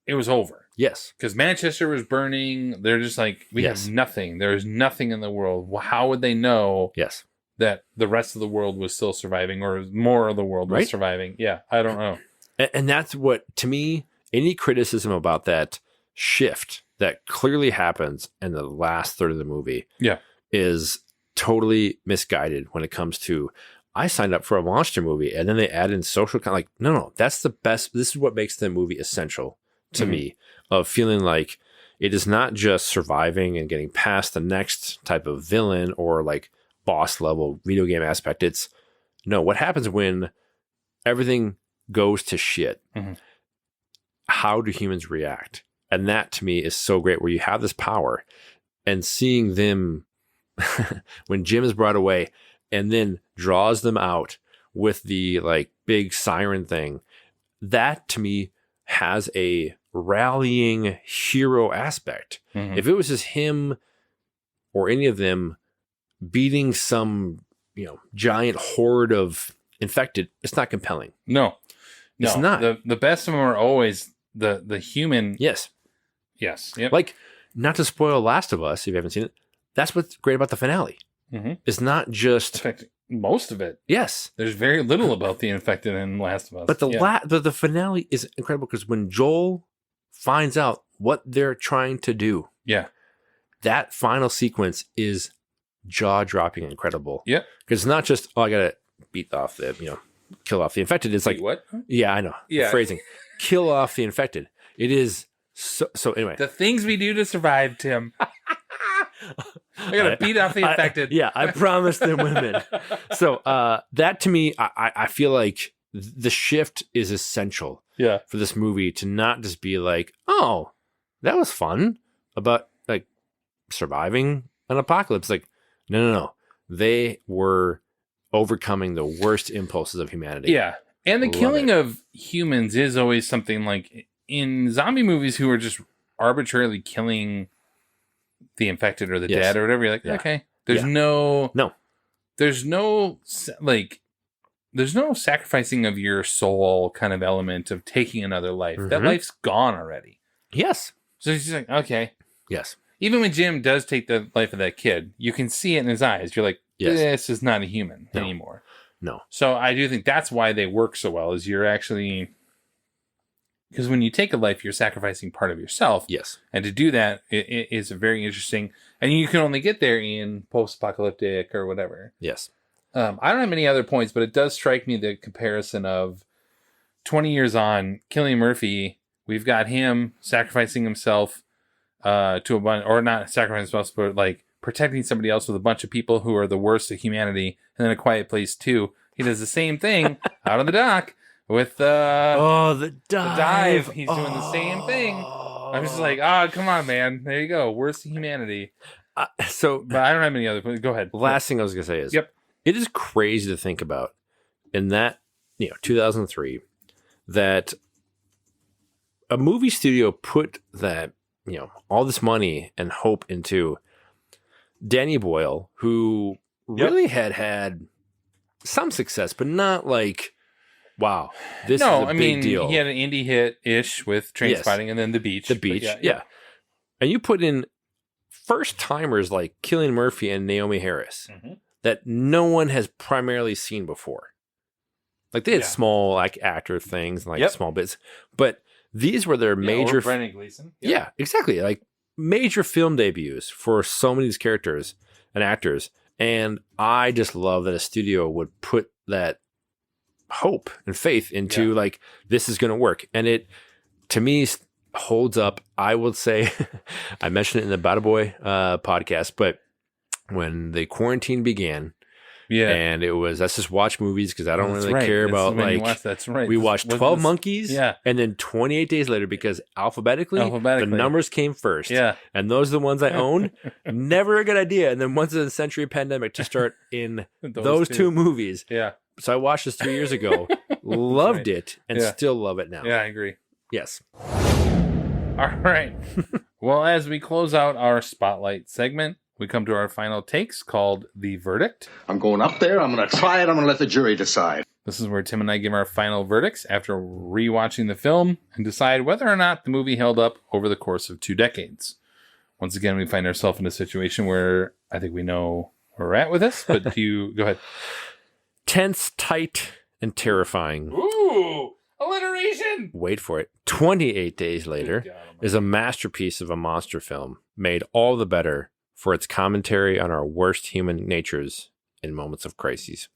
it was over. Yes. Because Manchester was burning. They're just like, we Yes. have nothing. There is nothing in the world. Well, how would they know Yes. that the rest of the world was still surviving or more of the world was Right. surviving? Yeah, I don't know. And that's what, to me, any criticism about that shift that clearly happens in the last third of the movie Yeah. is totally misguided when it comes to, I signed up for a monster movie and then they add in social like, no, that's the best. This is what makes the movie essential to me, of feeling like it is not just surviving and getting past the next type of villain or like boss level video game aspect. It's no, what happens when everything goes to shit? Mhm. How do humans react? And that to me is so great, where you have this power and seeing them when Jim is brought away and then draws them out with the like big siren thing. That to me has a rallying hero aspect. Mhm. If it was just him or any of them beating some, giant horde of infected, it's not compelling. No. It's not. The best of them are always the human. Yes. Yes. Yep. Like, not to spoil Last of Us, if you haven't seen it, that's what's great about the finale. Mhm. It's not just In fact, most of it. yes, There's very little about the infected in Last of Us. but Yeah. the finale is incredible because when Joel finds out what they're trying to do, Yeah. that final sequence is jaw dropping incredible. Yeah. Because it's not just, I gotta beat off the, kill off the infected. It's like, Wait, what? yeah, I know. Yeah. Phrasing. Kill off the infected. It is so anyway. The things we do to survive, Tim. I gotta beat off the infected. I promised them women. So that to me, I feel like the shift is essential Yeah. for this movie to not just be like, oh, that was fun about like surviving an apocalypse. Like, no. They were overcoming the worst impulses of humanity. Yeah. And the Love killing it. of humans is always something like in zombie movies who are just arbitrarily killing the infected or the Yes. dead or whatever. You're like, Yeah. okay. There's Yeah. no No. there's no sacrificing of your soul kind of element of taking another life. That Mhm. life's gone already. Yes. So it's just like, okay. Yes. Even when Jim does take the life of that kid, you can see it in his eyes. You're like, Yes. this is not a human No. anymore. No. So I do think that's why they work so well, is you're actually, because when you take a life, you're sacrificing part of yourself. Yes. And to do that it is very interesting. And you can only get there in post-apocalyptic or whatever. Yes. I don't have many other points, but it does strike me the comparison of 20 years on, Cillian Murphy, we've got him sacrificing himself to a bunch, or not sacrificing himself, but like protecting somebody else with a bunch of people who are the worst of humanity. And then A Quiet Place 2, he does the same thing out on the dock with the dive. the dive. He's doing the same thing. I'm just like, come on, man. There you go. Worst of humanity. So, But I don't have any other points. Go ahead. last thing I was going to say is, Yep. it is crazy to think about in that, 2003, that a movie studio put that, all this money and hope into Danny Boyle, who really had some success, but not like, wow, this is a big deal. He had an indie hit-ish with Trainspotting and then The Beach. The But Beach, yeah. yeah. And you put in first timers like Cillian Murphy and Naomi Harris that no one has primarily seen before. Like they had small like actor things and like small bits, but these were their major. Or Brendan Gleeson. Yeah, exactly. Like major film debuts for so many of these characters and actors. And I just love that a studio would put that hope and faith into like, this is going to work. And it, to me, holds up. I would say, I mentioned it in the Bada Boy podcast, but when the quarantine began, and it was, let's just watch movies because I don't really care about like, that's right. We watched 12 Monkeys, and then 28 Days Later because alphabetically, the numbers came first. And those are the ones I owned. Never a good idea. And then once in a century pandemic to start in those two movies. So I watched this 3 years ago, loved it, and still love it now. Yeah, I agree. Yes. All right. Well, as we close out our Spotlight segment, we come to our final takes called The Verdict. I'm going up there. I'm going to try it. I'm going to let the jury decide. This is where Tim and I give our final verdicts after rewatching the film and decide whether or not the movie held up over the course of 2 decades. Once again, we find ourselves in a situation where I think we know where we're at with this, but you go ahead. Tense, tight, and terrifying. Ooh, alliteration! Wait for it. 28 Days Later is a masterpiece of a monster film, made all the better for its commentary on our worst human natures in moments of crises.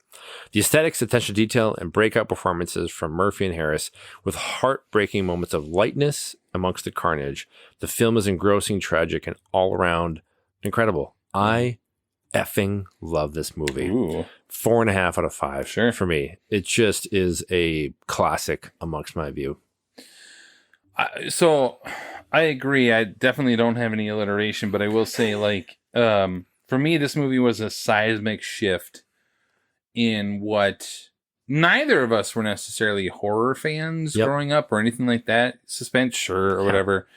The aesthetics, attention to detail, and breakout performances from Murphy and Harris, with heartbreaking moments of lightness amongst the carnage. The film is engrossing, tragic, and all around incredible. I effing love this movie. 4.5 out of 5 for me. It just is a classic amongst my view. So I agree. I definitely don't have any alliteration, but I will say, like, for me, this movie was a seismic shift in what neither of us were necessarily horror fans growing up or anything like that. Suspense, sure, or whatever.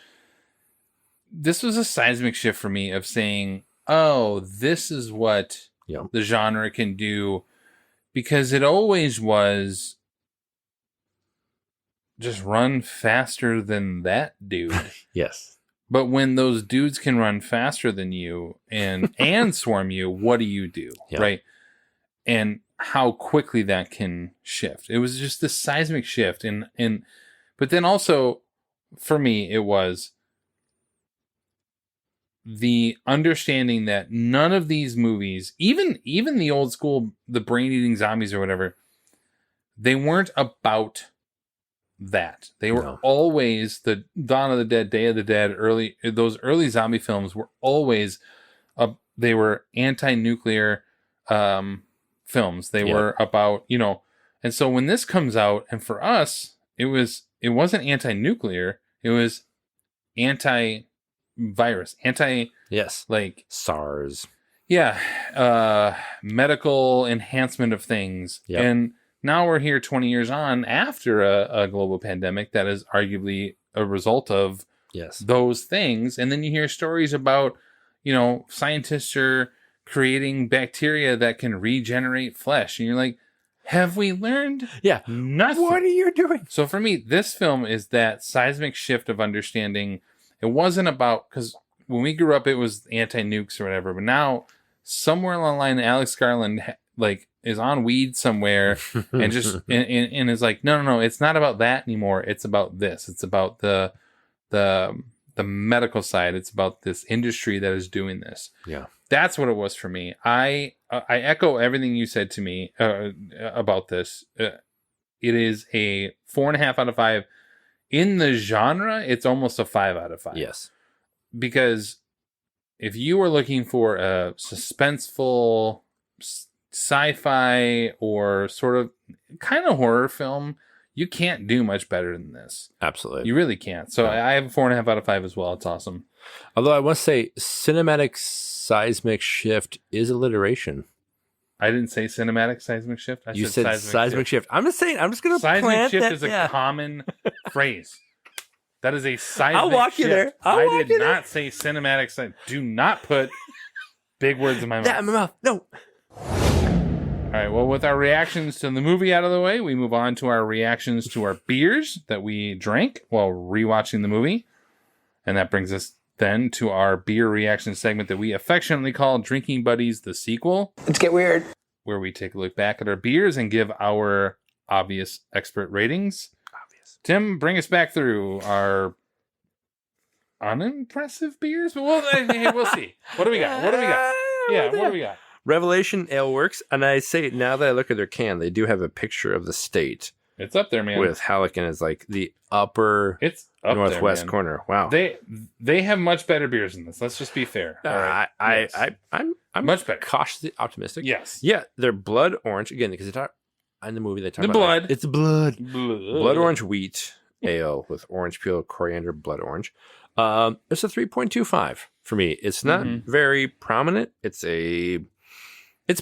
This was a seismic shift for me of saying, oh, this is what the genre can do, because it always was just run faster than that dude. Yes. But when those dudes can run faster than you and swarm you, what do? Right? And how quickly that can shift. It was just this seismic shift. But then also, for me, it was the understanding that none of these movies, even the old school, the brain-eating zombies or whatever, they weren't about that. They were always the Dawn of the Dead, Day of the Dead, those early zombie films were always they were anti-nuclear films. They were about, and so when this comes out, and for us, it wasn't anti-nuclear, it was anti-virus, like SARS. Medical enhancement of things. And now we're here 20 years on after a global pandemic that is arguably a result of those things. And then you hear stories about, scientists are creating bacteria that can regenerate flesh. And you're like, have we learned nothing? What are you doing? So for me, this film is that seismic shift of understanding. It wasn't about, because when we grew up, it was anti-nukes or whatever. But now, somewhere along the line, Alex Garland is on weed somewhere and just and is like, no, it's not about that anymore. It's about this. It's about the medical side. It's about this industry that is doing this. Yeah, that's what it was for me. I echo everything you said to me about this. It is a 4.5 out of 5. In the genre, it's almost a 5 out of 5. Yes, because if you were looking for a suspenseful sci-fi or sort of kind of horror film, you can't do much better than this. Absolutely. You really can't. So I have a 4.5 out of 5 as well. It's awesome. Although I must say, cinematic seismic shift is alliteration. I didn't say cinematic seismic shift. You said seismic shift. I'm just saying, I'm just going to plant seismic shift that, is a common phrase. That is a seismic I'll walk you shift. there. I did not say cinematic. Do not put big words in my mouth. That in my mouth. No. All right, well, with our reactions to the movie out of the way, we move on to our reactions to our beers that we drank while rewatching the movie. And that brings us then to our beer reaction segment that we affectionately call Drinking Buddies, the sequel. Let's get weird. Where we take a look back at our beers and give our obvious expert ratings. Tim, bring us back through our unimpressive beers. But we'll see. What do we got? What do we got? Revelation Ale Works, and I say now that I look at their can, they do have a picture of the state It's up there, man. With Halligan as like the upper it's up northwest there, man. corner. Wow. They have much better beers than this. Let's just be fair. All right? I'm much better. Cautiously optimistic. Yes. Yeah, they're blood orange again because they talk in the movie. They talk The about blood. like, it's blood orange wheat ale with orange peel, coriander, blood orange. It's a 3.25 for me. It's not very prominent. It's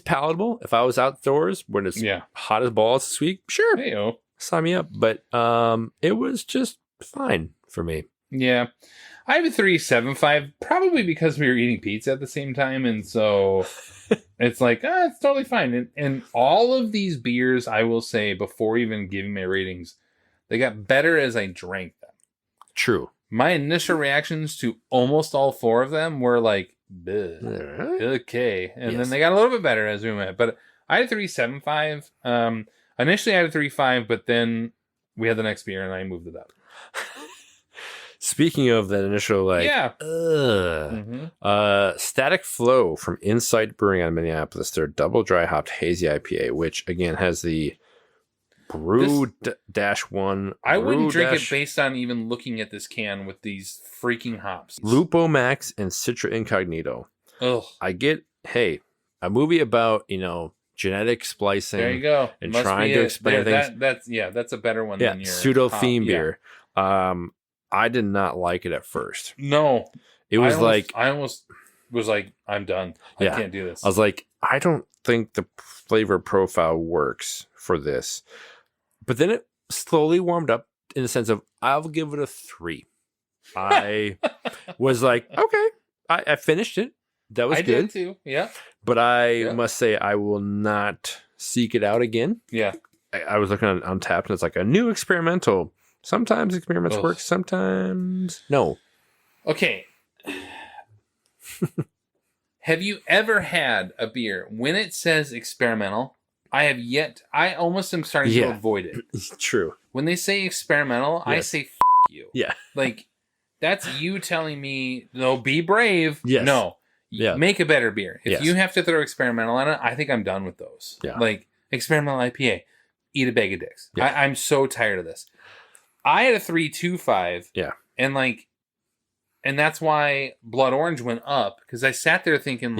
palatable. If I was outdoors when it's hot as balls this week, sure, Hey-o. sign me up. But it was just fine for me. Yeah. I have a 3.75, probably because we were eating pizza at the same time, and so it's like, it's totally fine. And all of these beers, I will say, before even giving my ratings, they got better as I drank them. True. My initial reactions to almost all four of them were like, okay. And then they got a little bit better as we went. But I had a 3.75. Initially, I had a 3.5, but then we had the next beer, and I moved it up. Speaking of that initial, like, Static Flow from Insight Brewing out of Minneapolis, their double dry hopped hazy IPA, which again has the Brew dash one. I wouldn't drink it based on even looking at this can with these freaking hops. Lupo Max and Citra Incognito. Ugh. I get, hey, a movie about, genetic splicing. There you go. And trying to explain things. That's a better one than your pseudo hop, theme beer. I did not like it at first. No. It was I almost was like, I'm done. I can't do this. I was like, I don't think the flavor profile works for this. But then it slowly warmed up in the sense of, I'll give it a 3. I was like, okay. I finished it. That was good. I did too. Yeah. But I must say, I will not seek it out again. Yeah. I was looking on Untappd, and it's like a new experimental. Sometimes experiments work, sometimes no. Okay. Have you ever had a beer when it says experimental? I almost am starting to avoid it. True. When they say experimental, I say F you. Yeah. Like, that's you telling me, no, be brave. Yes. No. Yeah. Make a better beer. If you have to throw experimental on it, I think I'm done with those. Yeah. Like, experimental IPA. Eat a bag of dicks. Yeah. I'm so tired of this. I had a 3.25. Yeah. And that's why Blood Orange went up, because I sat there thinking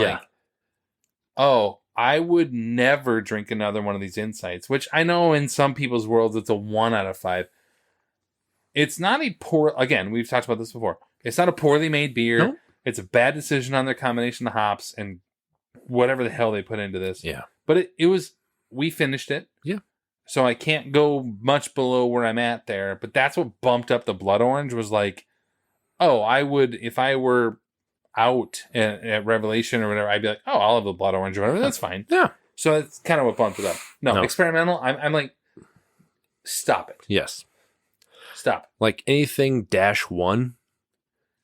oh, I would never drink another one of these Insights, which I know in some people's worlds it's a 1 out of 5. It's not a poor, again, we've talked about this before. It's not a poorly made beer. No. It's a bad decision on their combination of hops and whatever the hell they put into this. Yeah. But we finished it. Yeah. So I can't go much below where I'm at there. But that's what bumped up the Blood Orange, was like, oh, I would, if I were out at Revelation or whatever, I'd be like, oh, I'll have the Blood Orange or whatever. That's fine. Yeah. So that's kind of what bumped it up. No. Experimental, I'm like, stop it. Yes. Stop. Like anything -1.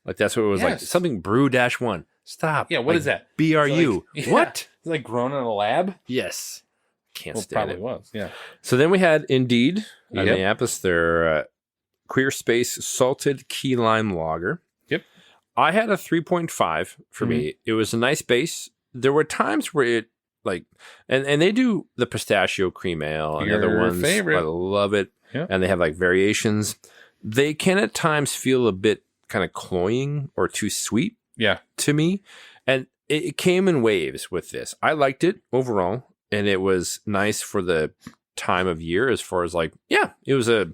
Like that's what it was like. Something brew -1. Stop. Yeah, what is that? BRU. Like, what? It's like grown in a lab? Yes. Can't stand probably it. Was, yeah. So then we had Indeed, Yep. Minneapolis, their Queer Space Salted Key Lime Lager. Yep. I had a 3.5 for me. It was a nice base. There were times where it and they do the pistachio cream ale and other ones. Favorite. I love it. Yep. And they have like variations. They can at times feel a bit kind of cloying or too sweet. Yeah. To me. And it came in waves with this. I liked it overall. And it was nice for the time of year as far as like, it was a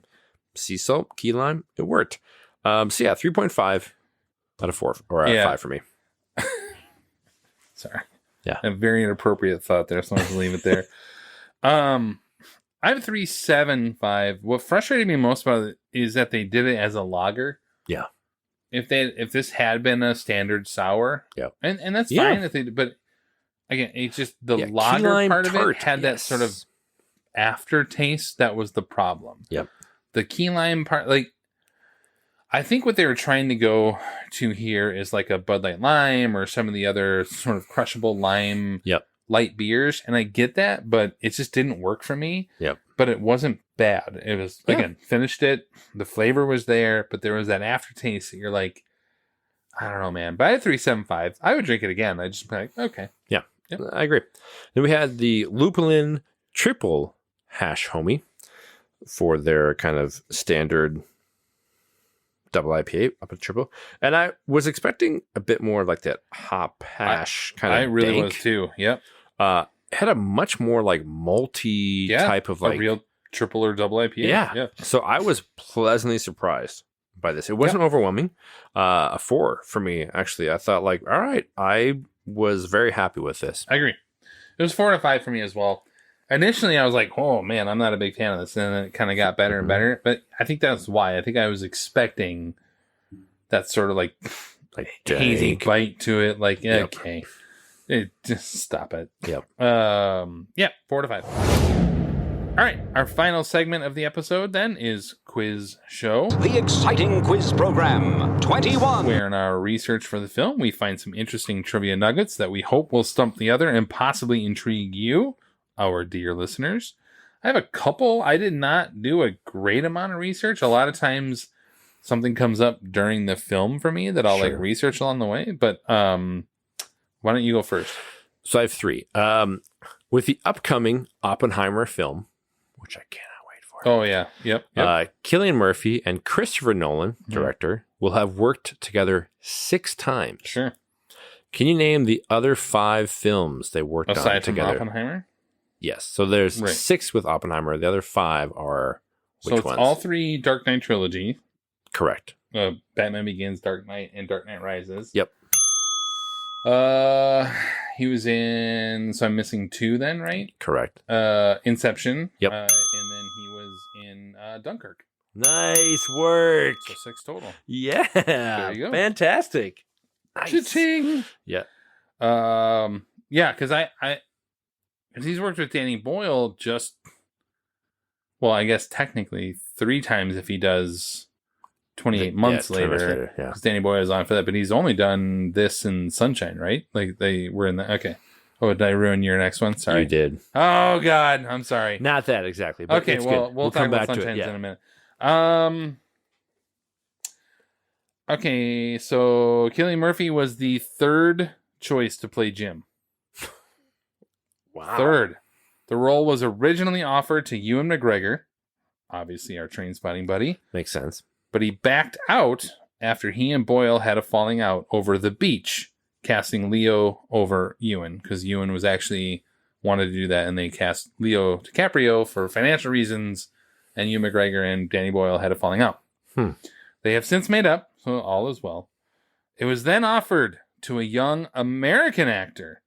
sea salt, key lime. It worked. So 3.5 out of 4 or out of 5 for me. Sorry. Yeah. A very inappropriate thought there, so I'm going to leave it there. I have a 3.75. What frustrated me most about it is that they did it as a lager. Yeah. If this had been a standard sour, and that's fine if they, but again, it's just the lager part of it had that sort of aftertaste that was the problem. Yep. The key lime part, I think what they were trying to go to here is like a Bud Light Lime or some of the other sort of crushable lime light beers, and I get that, but it just didn't work for me. Yep. But it wasn't bad. It was, again, finished it. The flavor was there, but there was that aftertaste that you're like, I don't know, man. But I had 3.75. I would drink it again. I just be like, okay. Yeah. Yep. I agree. Then we had the Lupulin Triple Hash Homie. for their kind of standard double IPA up at triple. And I was expecting a bit more like that hop hash kind of. I really dank. was too. Yep. Had a much more like malty type of like a real triple or double IPA. Yeah. So I was pleasantly surprised by this. It wasn't overwhelming. A 4 for me, actually. I thought like, all right, I was very happy with this. I agree. It was 4 out of 5 for me as well. Initially, I was like, oh man, I'm not a big fan of this. And then it kind of got better and better. But I think that's why. I think I was expecting that sort of like hazy bite to it. Like, okay. Just stop it. Yep. 4 to 5. All right. Our final segment of the episode then is Quiz Show. The exciting quiz program, 21. Where in our research for the film, we find some interesting trivia nuggets that we hope will stump the other and possibly intrigue you, our dear listeners. I have a couple. I did not do a great amount of research. A lot of times something comes up during the film for me that I'll like research along the way. But why don't you go first? So I have 3. With the upcoming Oppenheimer film, which I cannot wait for. Oh, yeah. Yep. Cillian Murphy and Christopher Nolan, director, will have worked together 6 times. Sure. Can you name the other 5 films they worked on Aside from together? Oppenheimer? Yes. So there's 6 with Oppenheimer. The other 5 are which it's ones? all 3 Dark Knight trilogy. Correct. Batman Begins, Dark Knight, and Dark Knight Rises. Yep. He was in, so I'm missing 2 then, right? Correct. Inception. Yep. And then he was in Dunkirk. Nice work. So 6 total. Yeah. There you go. Fantastic. Nice. Cha-ching. Yeah. Yeah, because he's worked with Danny Boyle I guess technically 3 times if he does 28 months later. Yeah. Because Danny Boyle is on for that, but he's only done this in Sunshine, right? Like they were in the, okay. Oh, did I ruin your next one? Sorry. You did. Oh, God. I'm sorry. Not that exactly. But okay, it's well, good. we'll talk come about back to Sunshine it. in a minute. Okay, so Cillian Murphy was the 3rd choice to play Jim. Wow. 3rd. The role was originally offered to Ewan McGregor, obviously our train spotting buddy. Makes sense. But he backed out after he and Boyle had a falling out over The Beach, casting Leo over Ewan, because Ewan was actually wanted to do that, and they cast Leo DiCaprio for financial reasons, and Ewan McGregor and Danny Boyle had a falling out. They have since made up, so all is well. It was then offered to a young American actor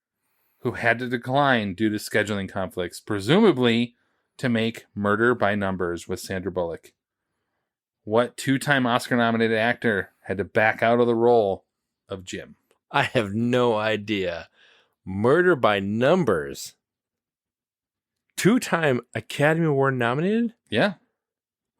who had to decline due to scheduling conflicts, presumably to make Murder by Numbers with Sandra Bullock. What 2-time Oscar-nominated actor had to back out of the role of Jim? I have no idea. Murder by Numbers. 2-time Academy Award nominated? Yeah.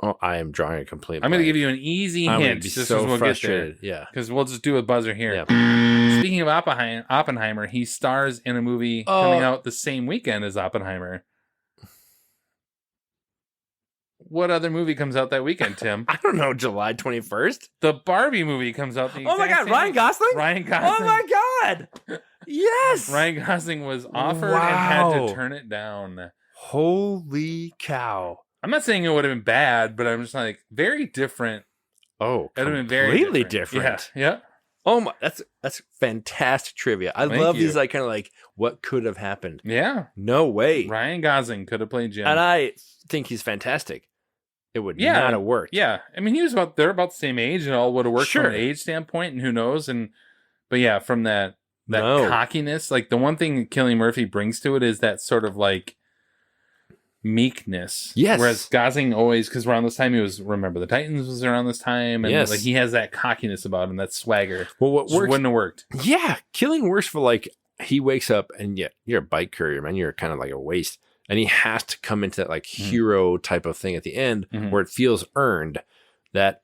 Oh, I am drawing a complete I'm going to give you an easy I'm hint. gonna be Just so as we'll frustrated. get there. Yeah. Because we'll just do a buzzer here. Yeah. Speaking of Oppenheimer, he stars in a movie coming out the same weekend as Oppenheimer. What other movie comes out that weekend, Tim? I don't know. July 21st? The Barbie movie comes out the Oh my exact God. same Ryan week. Gosling? Ryan Gosling. Oh my God. Yes. Ryan Gosling was offered and had to turn it down. Holy cow. I'm not saying it would have been bad, but I'm just like, very different. Oh, it would have been very completely different. Yeah. Oh my, that's fantastic trivia. I Thank love you. these like kind of like what could have happened. Yeah. No way. Ryan Gosling could have played Jim. And I think he's fantastic. It would not have worked. Yeah. I mean, they're about the same age and all would have worked from an age standpoint, and who knows. But yeah, from that cockiness, like the one thing Cillian Murphy brings to it is that sort of like meekness. Yes. Whereas Gosling always, because around this time Remember the Titans was around this time, and like he has that cockiness about him, that swagger. Well, what works wouldn't have worked. Yeah, Killing works for like he wakes up and you're a bike courier, man. You're kind of like a waste, and he has to come into that like hero type of thing at the end where it feels earned. That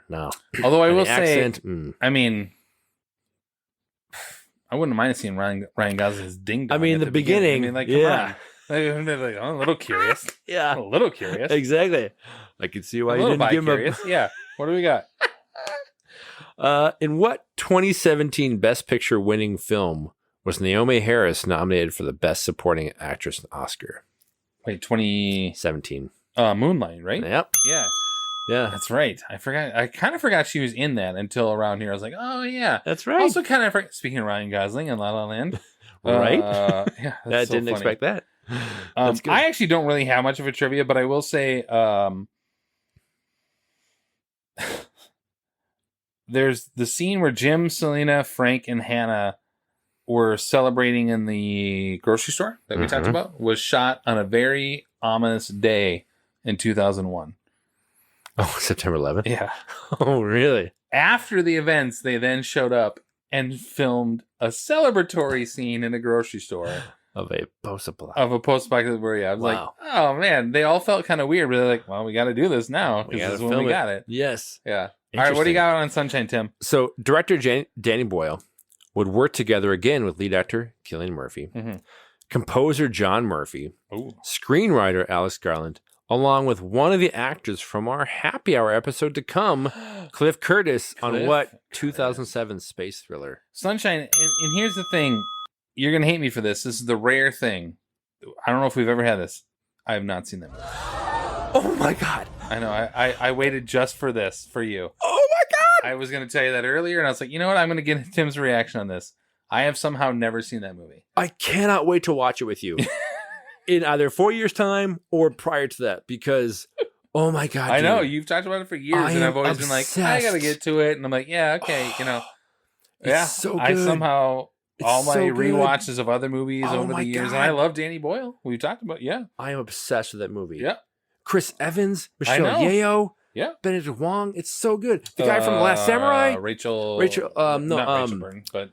no. Although I will say, accent, I mean, I wouldn't mind seeing Ryan Gosling's ding dong. I mean, at the beginning. I mean, like, come on. I'm a little curious. Yeah. A little curious. Exactly. I can see why you didn't give him a... Yeah. What do we got? In what 2017 Best Picture winning film was Naomi Harris nominated for the Best Supporting Actress Oscar? Wait, 2017. Moonlight, right? Yep. Yeah. Yeah. That's right. I forgot. I kind of forgot she was in that until around here. I was like, oh, yeah. That's right. Also, kind of speaking of Ryan Gosling and La La Land. Right? Yeah. I That's so didn't funny. expect that. That's good. I actually don't really have much of a trivia, but I will say there's the scene where Jim, Selena, Frank, and Hannah were celebrating in the grocery store that we talked about was shot on a very ominous day in 2001. Oh, September 11th? Yeah. Oh, really? After the events, they then showed up and filmed a celebratory scene in a grocery store Of a post-apocalyptic. of a post-apocalyptic where I was like, oh man, they all felt kind of weird, but they're like, well, we got to do this now We because gotta this is when film we got it. Yes. Yeah. All right, what do you got on Sunshine, Tim? So, director Danny Boyle would work together again with lead actor Cillian Murphy, composer John Murphy, screenwriter Alex Garland, along with one of the actors from our Happy Hour episode to come, Cliff Curtis, on what 2007 space thriller? Sunshine, and here's the thing. You're going to hate me for this. This is the rare thing. I don't know if we've ever had this. I have not seen that movie. Oh my God. I know. I waited just for this, for you. Oh my God. I was going to tell you that earlier, and I was like, you know what? I'm going to get Tim's reaction on this. I have somehow never seen that movie. I cannot wait to watch it with you in either 4 years' time or prior to that because, oh my God. I know. dude. You've talked about it for years, and I've always been like, I got to get to it. And I'm like, yeah, okay. You know, yeah. so I good. somehow, It's all my so good. rewatches of other movies Oh over my the years, God. and I love Danny Boyle. We've talked about, yeah. I am obsessed with that movie. Yeah. Chris Evans, I Michelle know. Yeoh, Yeah. Benedict Wong. It's so good. The guy from The Last Samurai, Rachel, not Rachel Byrne, but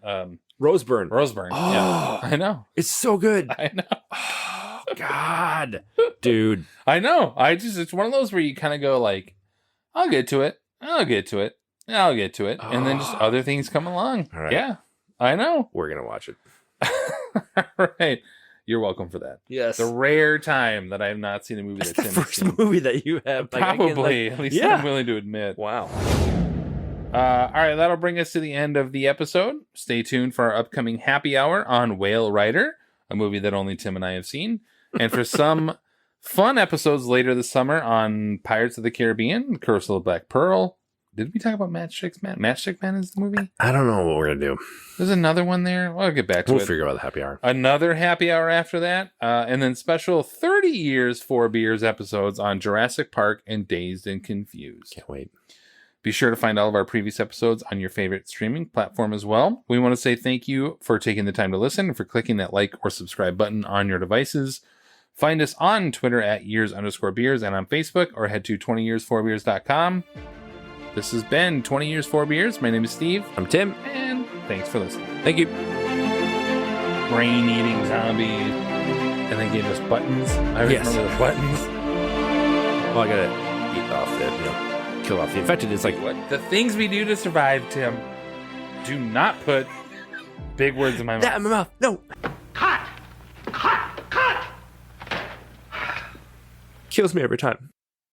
Rose Byrne. Rose Byrne. Oh, yeah. I know. It's so good. I know. Oh, God, dude. I know. It's one of those where you kind of go like, I'll get to it. I'll get to it. I'll get to it. And then just other things come along. All right. Yeah. I know. We're going to watch it. All right. You're welcome for that. Yes. The rare time that I have not seen a movie That's that the Tim has first seen. movie that you have. Probably. At least I'm willing to admit. Wow. All right, that'll bring us to the end of the episode. Stay tuned for our upcoming happy hour on Whale Rider, a movie that only Tim and I have seen. And for some fun episodes later this summer on Pirates of the Caribbean, Curse of the Black Pearl. Did we talk about Matchstick Man? Matchstick Man is the movie? I don't know what we're going to do. There's another one there. I'll get back to it. We'll figure out the happy hour. Another happy hour after that. And then special 30 years 4 beers episodes on Jurassic Park and Dazed and Confused. Can't wait. Be sure to find all of our previous episodes on your favorite streaming platform as well. We want to say thank you for taking the time to listen and for clicking that like or subscribe button on your devices. Find us on Twitter at years_beers and on Facebook, or head to 20years4beers.com. This has been 20 Years 4 Beers. My name is Steve. I'm Tim. And thanks for listening. Thank you. Brain-eating zombies. And they gave us buttons. I remember the buttons. Well, I got to eat off that, kill off the infected. It's like, what? The things we do to survive, Tim. Do not put big words in my mouth. that in my mouth. No. Cut! Kills me every time.